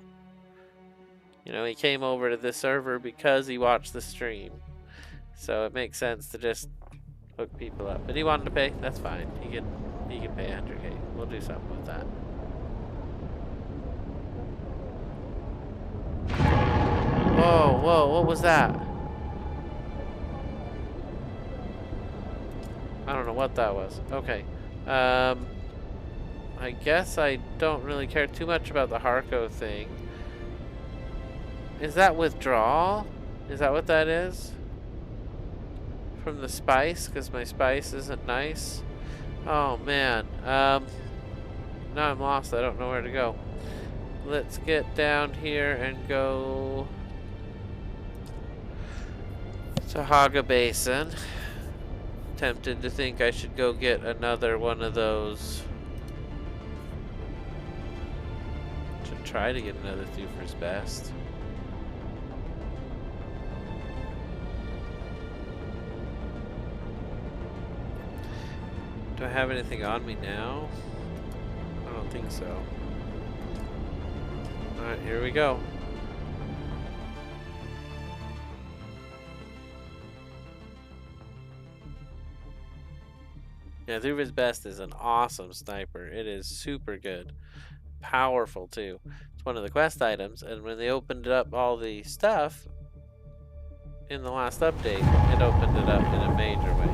You know, he came over to this server because he watched the stream. So it makes sense to just hook people up. But he wanted to pay, that's fine. He can pay 100K. We'll do something with that. Whoa, whoa, what was that? I don't know what that was. Okay. I guess I don't really care too much about the Harco thing. Is that withdrawal? Is that what that is? From the spice? Because my spice isn't nice. Oh man. Now I'm lost. I don't know where to go. Let's get down here and go to Haga Basin. Tempted to think I should go get another one of those. Should try to get another Thufir's Best. Do I have anything on me now? I don't think so. Alright, here we go. Yeah, Through His Best is an awesome sniper. It is super good. Powerful too. It's one of the quest items, and when they opened up all the stuff in the last update, it opened it up in a major way.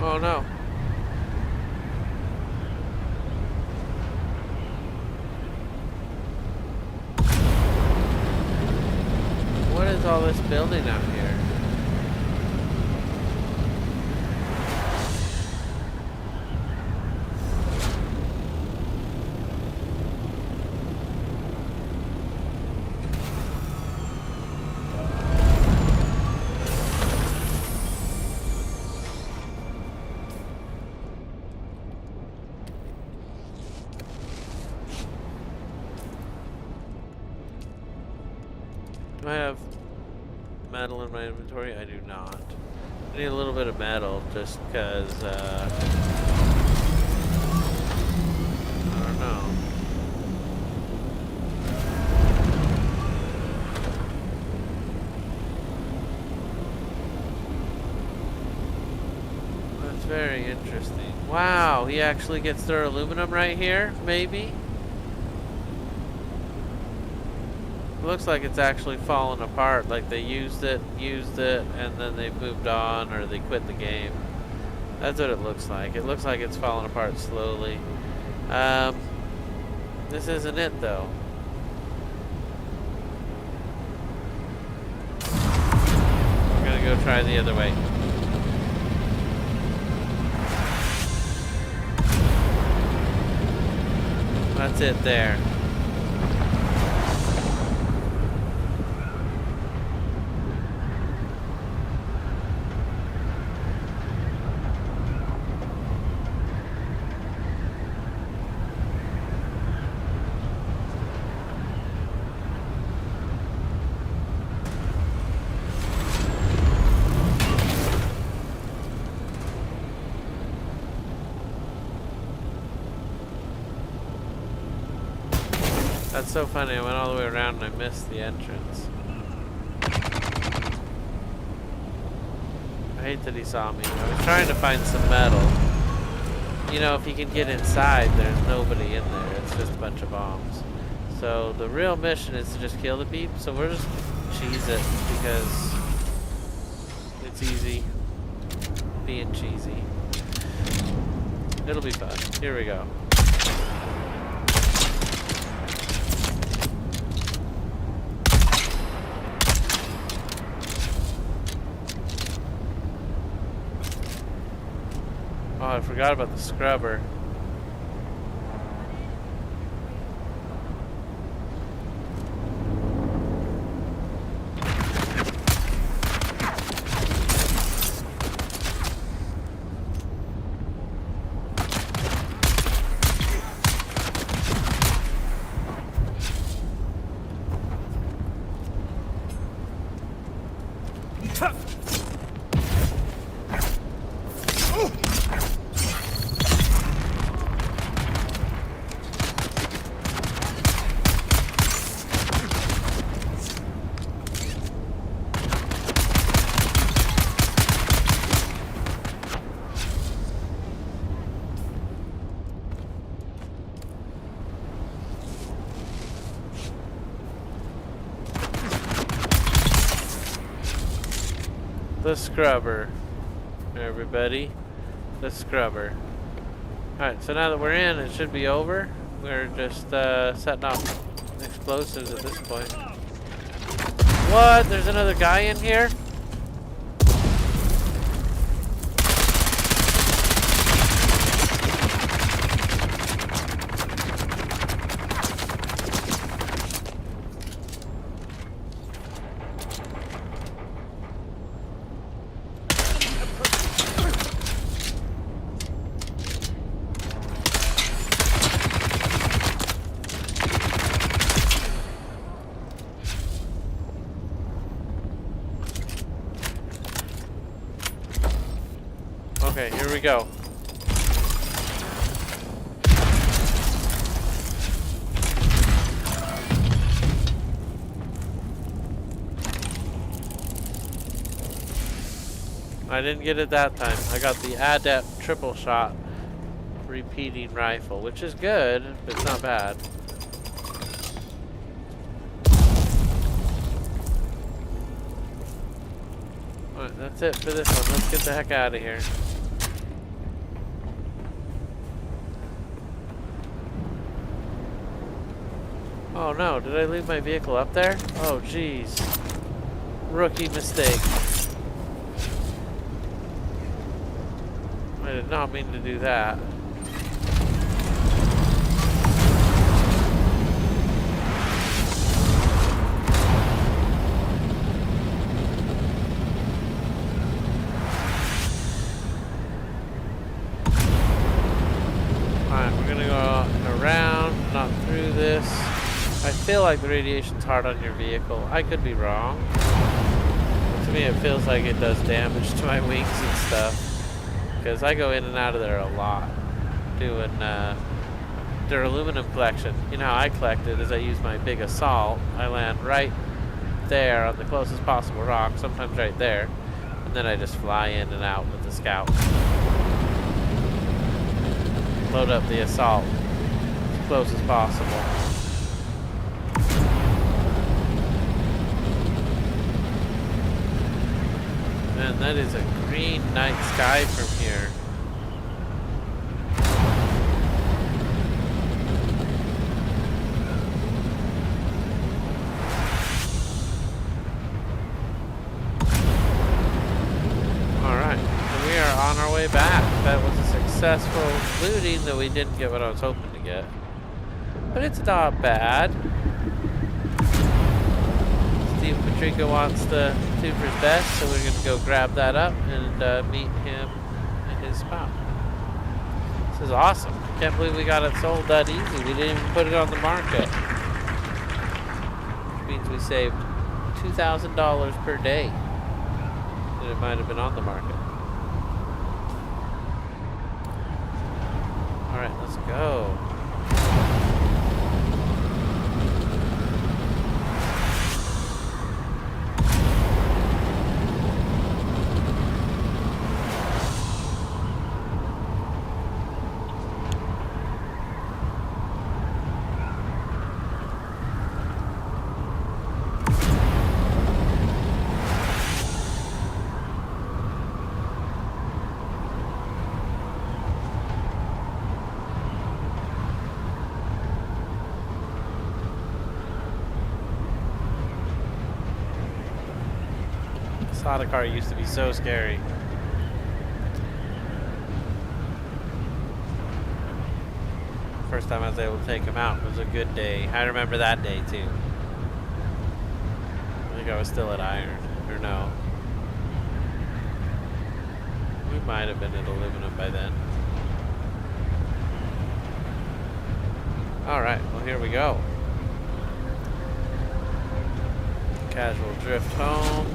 Oh no. What is all this building out here? Do I have metal in my inventory? I do not. I need a little bit of metal just because, I don't know. That's very interesting. Wow, he actually gets their aluminum right here, maybe? It looks like it's actually fallen apart, like they used it, and then they moved on, or they quit the game. That's what it looks like. It looks like it's falling apart slowly. This isn't it, though. We're gonna go try the other way. That's it there. That's so funny, I went all the way around and I missed the entrance. I hate that he saw me. I was trying to find some metal. You know, if you can get inside, there's nobody in there. It's just a bunch of bombs. So the real mission is to just kill the beep. So we're just cheese it because it's easy being cheesy. It'll be fun. Here we go. Oh, I forgot about the scrubber. The scrubber, everybody. The scrubber. Alright, so now that we're in, it should be over. We're just setting off explosives at this point. What? There's another guy in here? we go. I didn't get it that time. I got the adept triple shot repeating rifle, which is good, but it's not bad. Alright, that's it for this one. Let's get the heck out of here. Oh no, did I leave my vehicle up there? Oh jeez. Rookie mistake. I did not mean to do that. Alright, we're gonna go around, not through this. I feel like the radiation's hard on your vehicle. I could be wrong. To me it feels like it does damage to my wings and stuff. Because I go in and out of there a lot, doing their aluminum collection. You know how I collect it is I use my big assault. I land right there on the closest possible rock, sometimes right there, and then I just fly in and out with the scout. Load up the assault as close as possible. Man, that is a green night sky from here. Alright, and we are on our way back. That was a successful looting, though we didn't get what I was hoping to get. But it's not bad. Steve Patrico wants the 2 for his best, so we're going to go grab that up and meet him in his spot. This is awesome. I can't believe we got it sold that easy. We didn't even put it on the market. Which means we saved $2,000 per day. And it might have been on the market. Alright, let's go. Slaughter car used to be so scary. First time I was able to take him out was a good day. I remember that day too. I think I was still at iron, or no. We might have been at aluminum by then. Alright, well here we go. Casual drift home.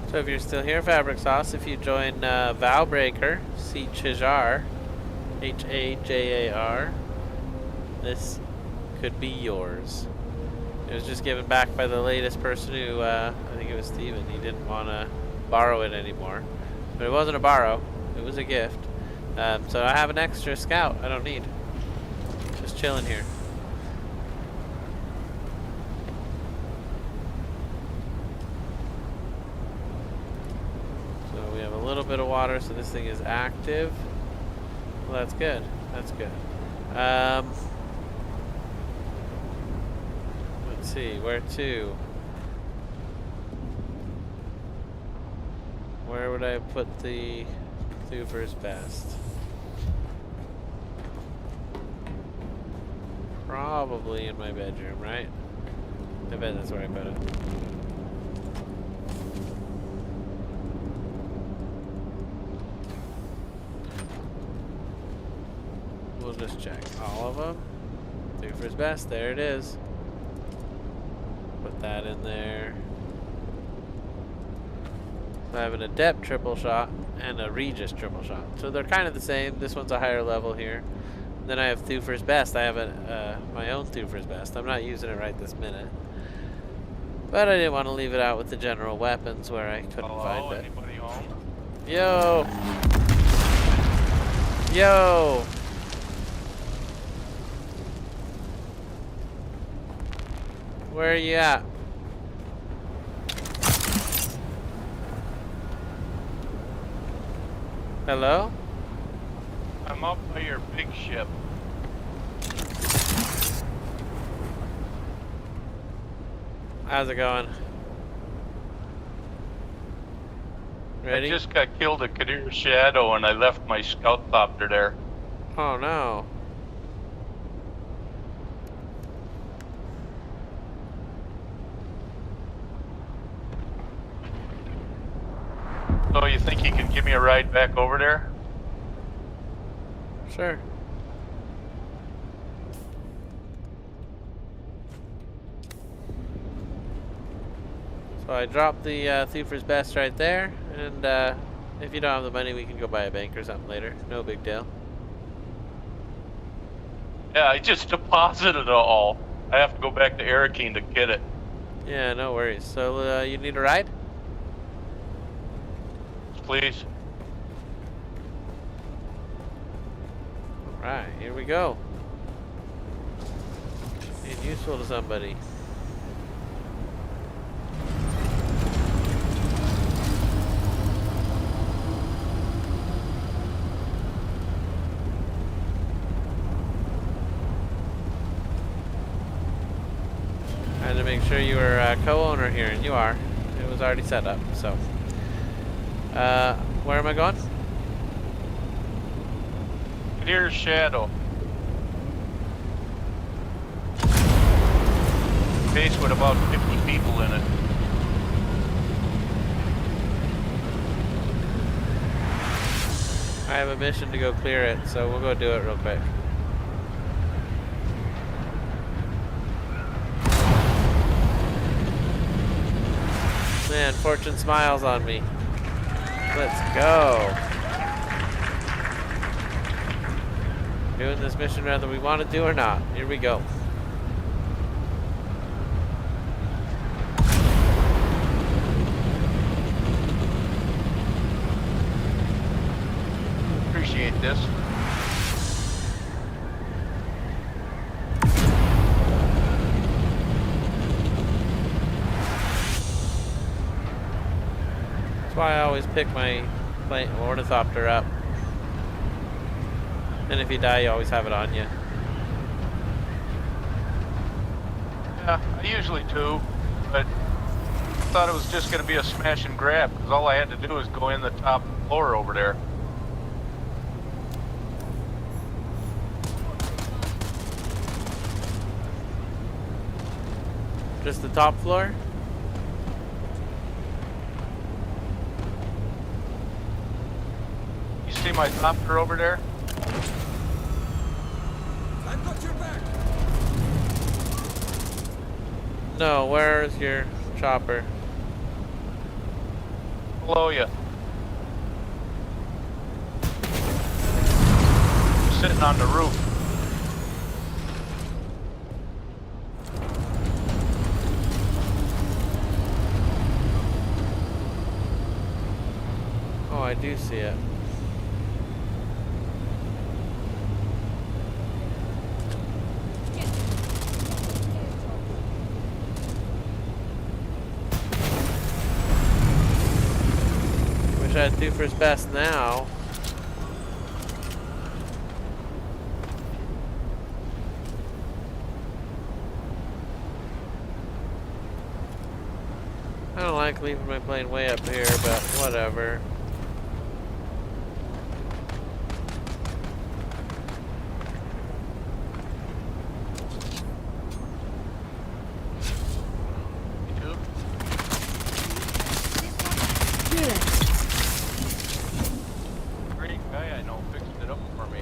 So if you're still here, Fabric Sauce, if you join Vowbreaker, C. Chajar, H-A-J-A-R, this could be yours. It was just given back by the latest person who, I think it was Steven. He didn't want to borrow it anymore. But it wasn't a borrow, it was a gift. So I have an extra scout I don't need. Just chilling here. A little bit of water, so this thing is active. Well, that's good. That's good. Let's see, where to? Where would I put the Hoover's best? Probably in my bedroom, right? I bet that's where I put it. We'll just check all of them. Twofer's best. There it is. Put that in there. I have an adept triple shot and a Regis triple shot. So they're kind of the same. This one's a higher level here. Then I have Twofer's best. I have my own Twofer's best. I'm not using it right this minute. But I didn't want to leave it out with the general weapons where I couldn't find it. Anybody home? Yo! Yo! Where are you at? Hello? I'm up by your big ship. How's it going? Ready? I just got killed at Kadir's Shadow and I left my scout copter there. Oh no. So you think you can give me a ride back over there? Sure. So I dropped the Thiefer's Best right there, and if you don't have the money, we can go buy a bank or something later. No big deal. Yeah, I just deposited it all. I have to go back to Arrakis to get it. Yeah, no worries. So you need a ride? Please. Alright, here we go. Being useful to somebody. I had to make sure you were a co-owner here, and you are. It was already set up, so. Where am I going? Kadir's Shadow. Base with about 50 people in it. I have a mission to go clear it, so we'll go do it real quick. Man, fortune smiles on me. Let's go. Doing this mission whether we want to do or not. Here we go. Appreciate this. That's why I always pick my ornithopter up. And if you die, you always have it on you. Yeah, I usually do, but I thought it was just going to be a smash and grab, because all I had to do was go in the top floor over there. Just the top floor? You see my copter over there? I've got your back. No, where's your chopper? Below you. Sitting on the roof. Oh, I do see it. Wish I'd do first best now. I don't like leaving my plane way up here, but whatever. Great guy I know fixed it up for me.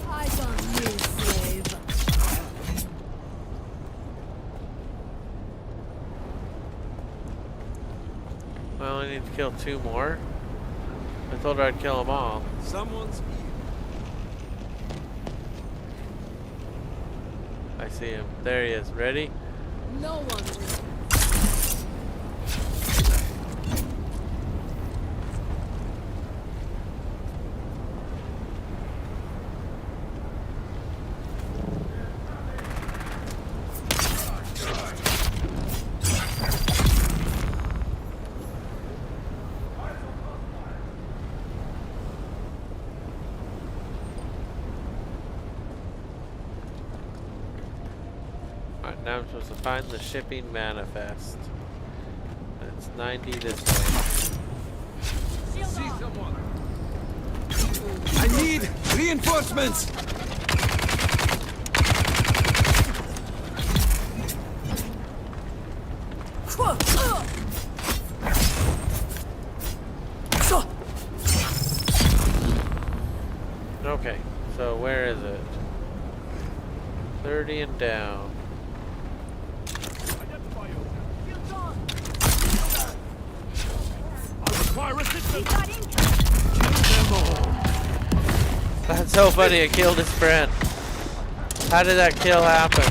Eyes on you, slave. I only need to kill 2 more. I told her I'd kill them all. Someone's here. I see him. There he is. Ready? No one will. Alright, now I'm supposed to find the shipping manifest. That's 90 this way. See someone. I need reinforcements. Okay, so where is it? 30 and down. That's so funny, I killed his friend. How did that kill happen?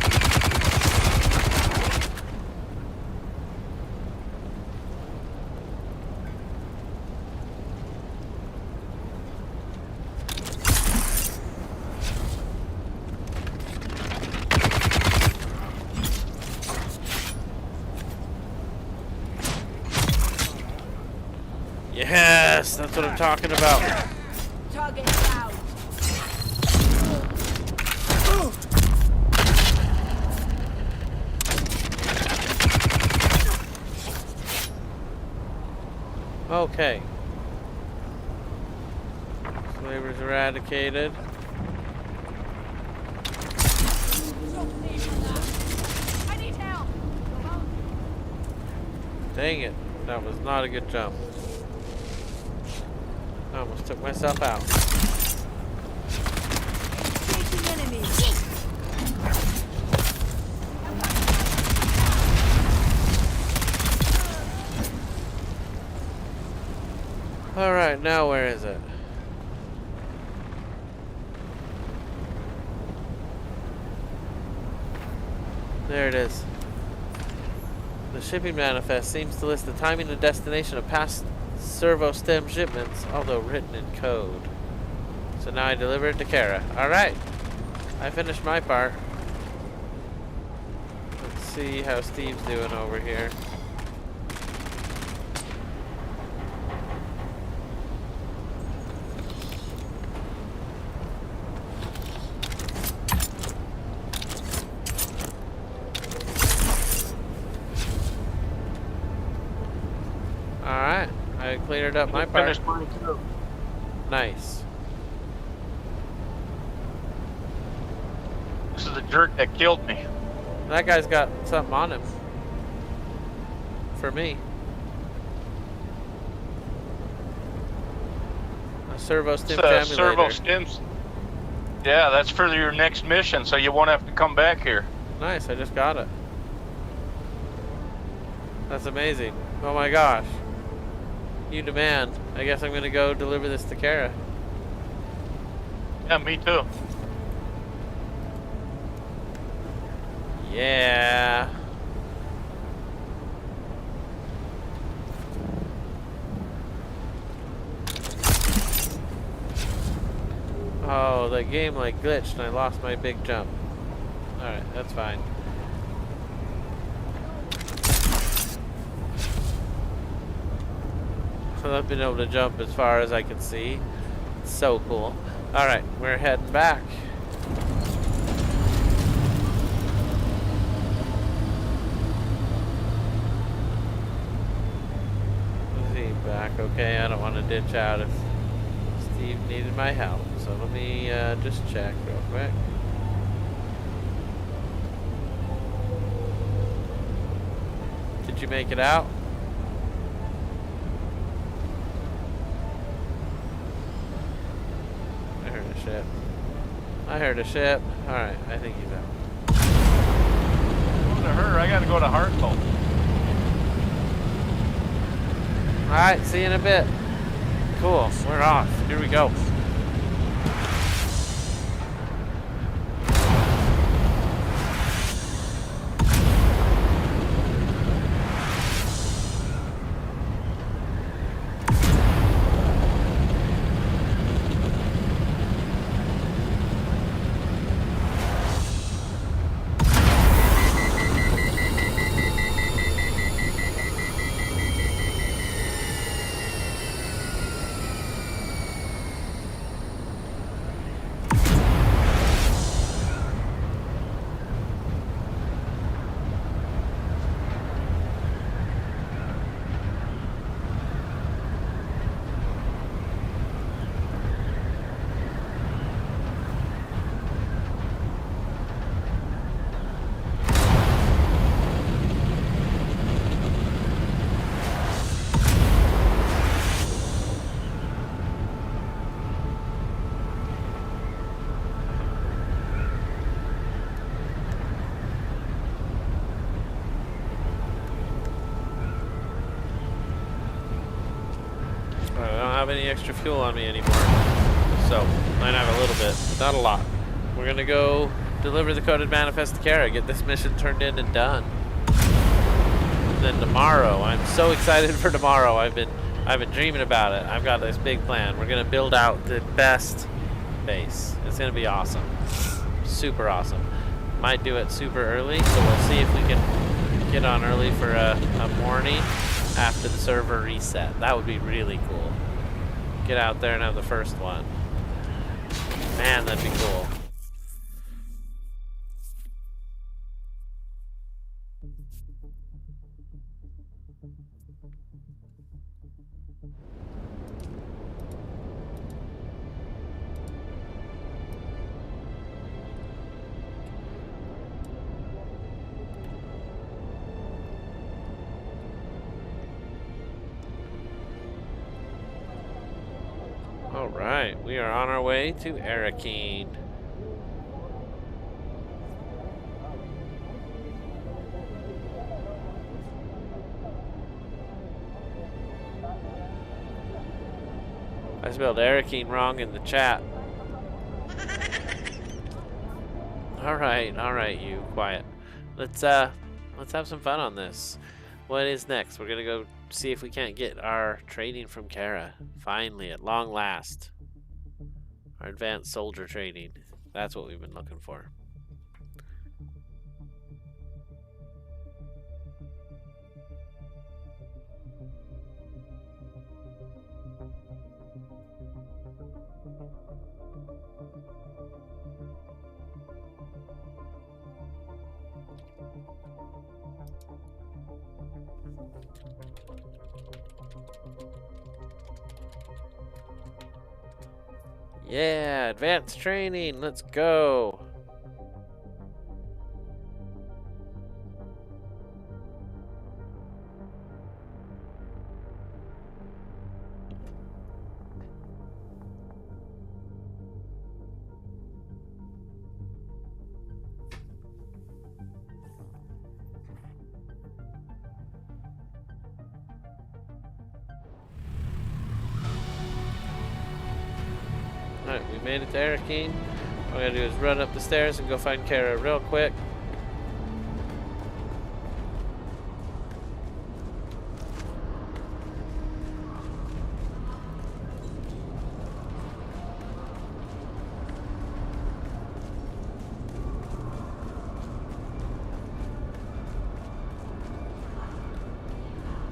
Yes, that's what I'm talking about. Target down. Okay. Slavers eradicated. I need help. Dang it, that was not a good jump. I almost took myself out. Taking enemies. Alright, now where is it? There it is. The shipping manifest seems to list the timing and destination of past servo stem shipments, although written in code. So now I deliver it to Kara. Alright. I finished my part. Let's see how Steve's doing over here. Alright. I cleared up my part. Finished mine too. Nice. This is the jerk that killed me. That guy's got something on him. For me. A servo stim famulator. Servo stims. Yeah, that's for your next mission, so you won't have to come back here. Nice, I just got it. That's amazing. Oh my gosh. You demand. I guess I'm gonna go deliver this to Kara. Yeah, me too. Yeah. Oh, the game like glitched and I lost my big jump. Alright, that's fine. I've been able to jump as far as I can see. It's so cool. Alright, we're heading back. Back. Okay, I don't want to ditch out if Steve needed my help. So let me just check real quick. Did you make it out? I heard a ship. I heard a ship. Alright, I think he's out. Go to her. I gotta go to Hartwell. Alright, see you in a bit. Cool, we're off. Here we go. Any extra fuel on me anymore, so might have a little bit, but not a lot. We're gonna go deliver the coded manifest to Kara, get this mission turned in and done. And then tomorrow, I'm so excited for tomorrow. I've been dreaming about it. I've got this big plan. We're gonna build out the best base. It's gonna be awesome, super awesome. Might do it super early, so we'll see if we can get on early for a morning after the server reset. That would be really cool. Get out there and have the first one. Man, that'd be cool. Alright, we are on our way to Arrakis. I spelled Arrakis wrong in the chat. Alright, you quiet. Let's have some fun on this. What is next? We're gonna go see if we can't get our training from Kara. Finally, at long last. Our advanced soldier training. That's what we've been looking for. Yeah, advanced training, let's go. Alright, we made it to Arrakis. All we gotta do is run up the stairs and go find Kara real quick.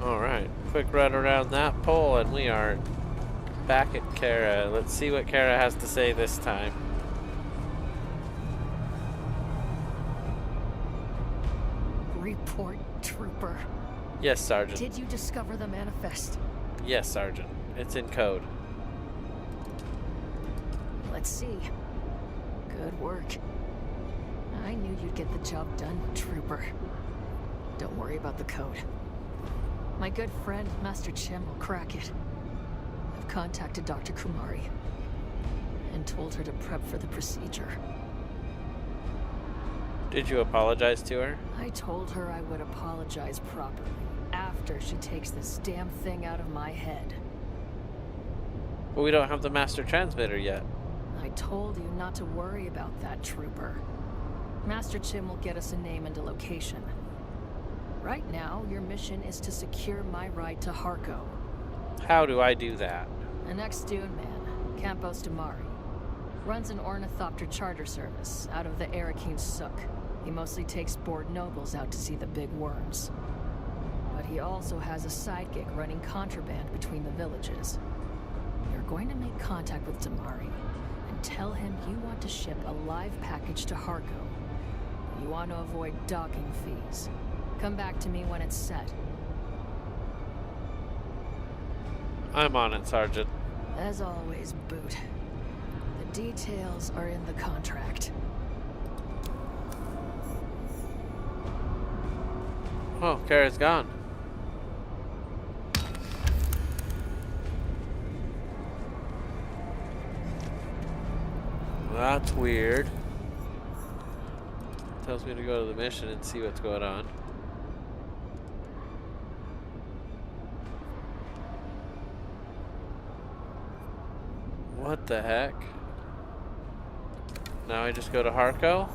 Alright, quick run around that pole and we are back at Kara. Let's see what Kara has to say this time. Report, Trooper. Yes, Sergeant. Did you discover the manifest? Yes, Sergeant. It's in code. Let's see. Good work. I knew you'd get the job done, Trooper. Don't worry about the code. My good friend, Master Chim, will crack it. I've contacted Dr. Kumari and told her to prep for the procedure. Did you apologize to her? I told her I would apologize properly after she takes this damn thing out of my head. But we don't have the master transmitter yet. I told you not to worry about that, Trooper. Master Chim will get us a name and a location. Right now, your mission is to secure my ride to Harko. How do I do that? An ex-Dune man, Campos Damari, runs an ornithopter charter service out of the Arrakis Sook. He mostly takes bored nobles out to see the big worms. But he also has a side gig running contraband between the villages. You're going to make contact with Damari and tell him you want to ship a live package to Harko. You want to avoid docking fees. Come back to me when it's set. I'm on it, Sergeant. As always, Boot. The details are in the contract. Oh, Kara's gone. Well, that's weird. Tells me to go to the mission and see what's going on. What the heck? Now I just go to Harko?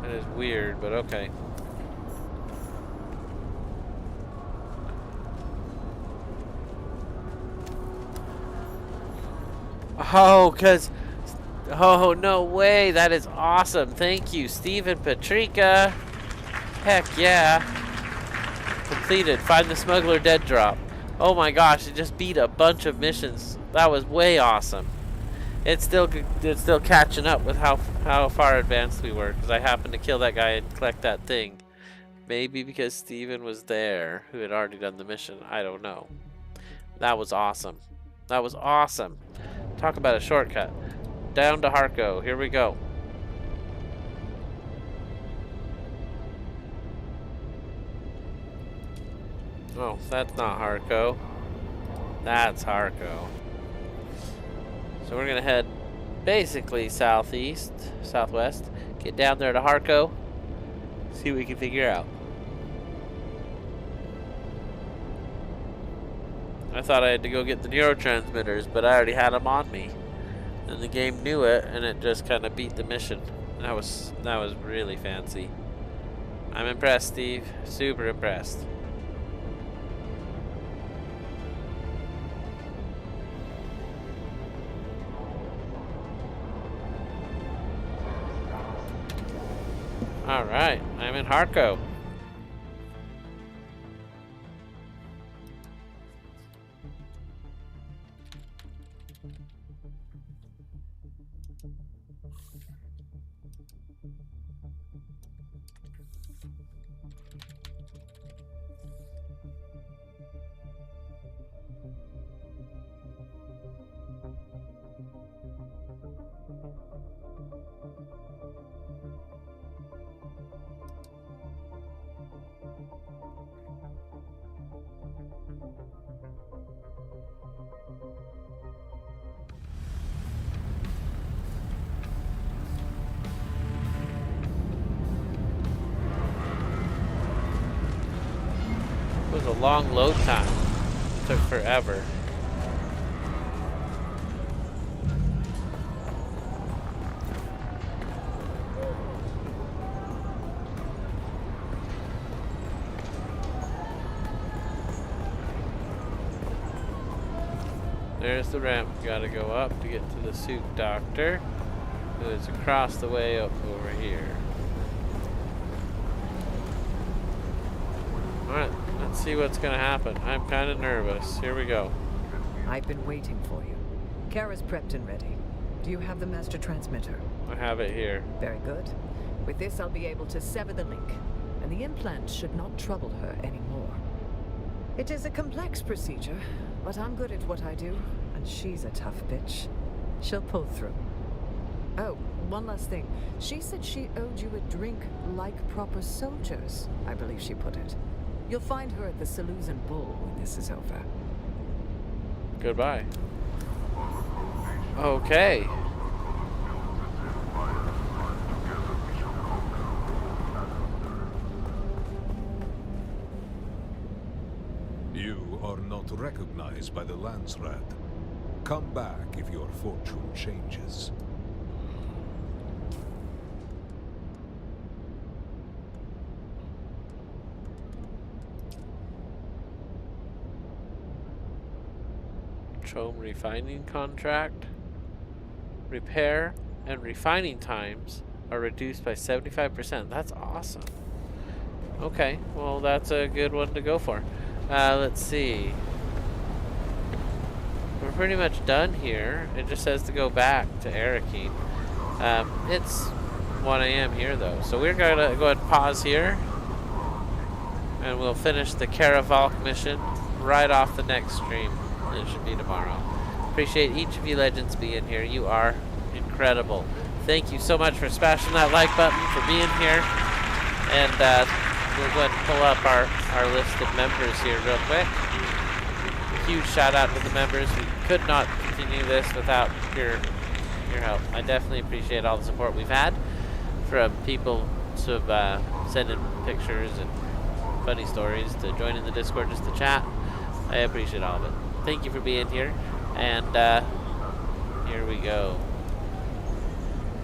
That is weird, but okay. Oh, oh, no way. That is awesome. Thank you, Stephen Patrika. Heck yeah. Completed. Find the smuggler dead drop. Oh my gosh, it just beat a bunch of missions. That was way awesome. It's still catching up with how far advanced we were, because I happened to kill that guy and collect that thing. Maybe because Steven was there, who had already done the mission. I don't know. That was awesome. That was awesome. Talk about a shortcut. Down to Harko. Here we go. Oh, that's not Harko. That's Harko. So we're gonna head basically southeast, southwest. Get down there to Harko. See what we can figure out. I thought I had to go get the neurotransmitters, but I already had them on me. And the game knew it, and it just kind of beat the mission. That was really fancy. I'm impressed, Steve. Super impressed. All right, I'm in Harko. It was a long load time. It took forever. There's the ramp. Gotta go up to get to the suit doctor, who is across the way up over here. Alright, let's see what's gonna happen. I'm kind of nervous. Here we go. I've been waiting for you. Kara's prepped and ready. Do you have the master transmitter? I have it here. Very good. With this, I'll be able to sever the link, and the implant should not trouble her anymore. It is a complex procedure, but I'm good at what I do, and she's a tough bitch. She'll pull through. Oh, one last thing. She said she owed you a drink like proper soldiers, I believe she put it. You'll find her at the Saloons and Bull when this is over. Goodbye. Okay. Empire. Together we shall conquer all adversaries. You are not recognized by the Landsrat. Come back if your fortune changes. Trome refining contract. Repair and refining times are reduced by 75%. That's awesome. Okay, well that's a good one to go for. Let's see. We're pretty much done here. It just says to go back to Arrakis. It's 1 a.m. here though, so we're gonna go ahead and pause here, and we'll finish the Caravalk mission right off the next stream. It should be tomorrow. Appreciate each of you legends being here. You are incredible. Thank you so much for smashing that like button, for being here. And we'll go ahead and pull up our list of members here real quick. A huge shout out to the members. We could not continue this without your help. I definitely appreciate all the support we've had from people sort of sending pictures and funny stories to join in the Discord just to chat. I appreciate all of it. Thank you for being here, and here we go.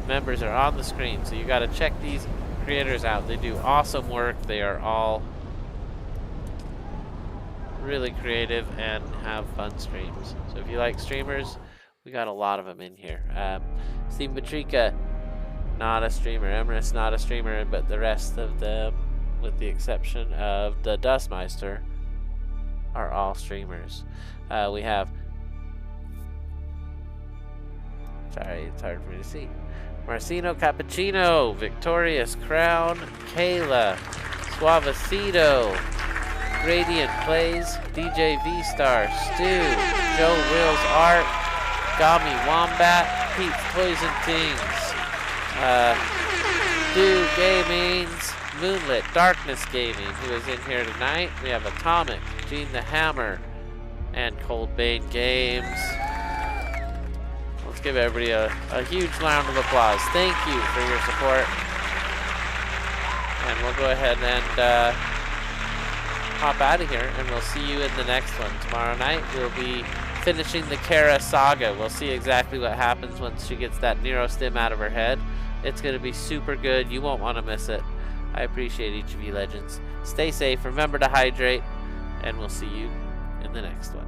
Members are on the screen, so you got to check these creators out. They do awesome work. They are all really creative and have fun streams. So if you like streamers, we got a lot of them in here. Steve Matrika, not a streamer. Emrys, not a streamer, but the rest of them, with the exception of the Dustmeister, are all streamers. We have, sorry, it's hard for me to see. Marcino Cappuccino, Victorious Crown, Kayla, Suavecito, Gradient Plays, DJ V-Star, Stu, Joe Wills Art, Gami Wombat, Pete's Poison Tings, Do Gamings, Moonlit, Darkness Gaming, who is in here tonight. We have Atomic, Gene the Hammer, and Coldbane Games. Let's give everybody a huge round of applause. Thank you for your support. And we'll go ahead and hop out of here, and we'll see you in the next one. Tomorrow night, we'll be finishing the Kara saga. We'll see exactly what happens once she gets that Nero stim out of her head. It's going to be super good. You won't want to miss it. I appreciate each of you legends. Stay safe. Remember to hydrate, and we'll see you in the next one.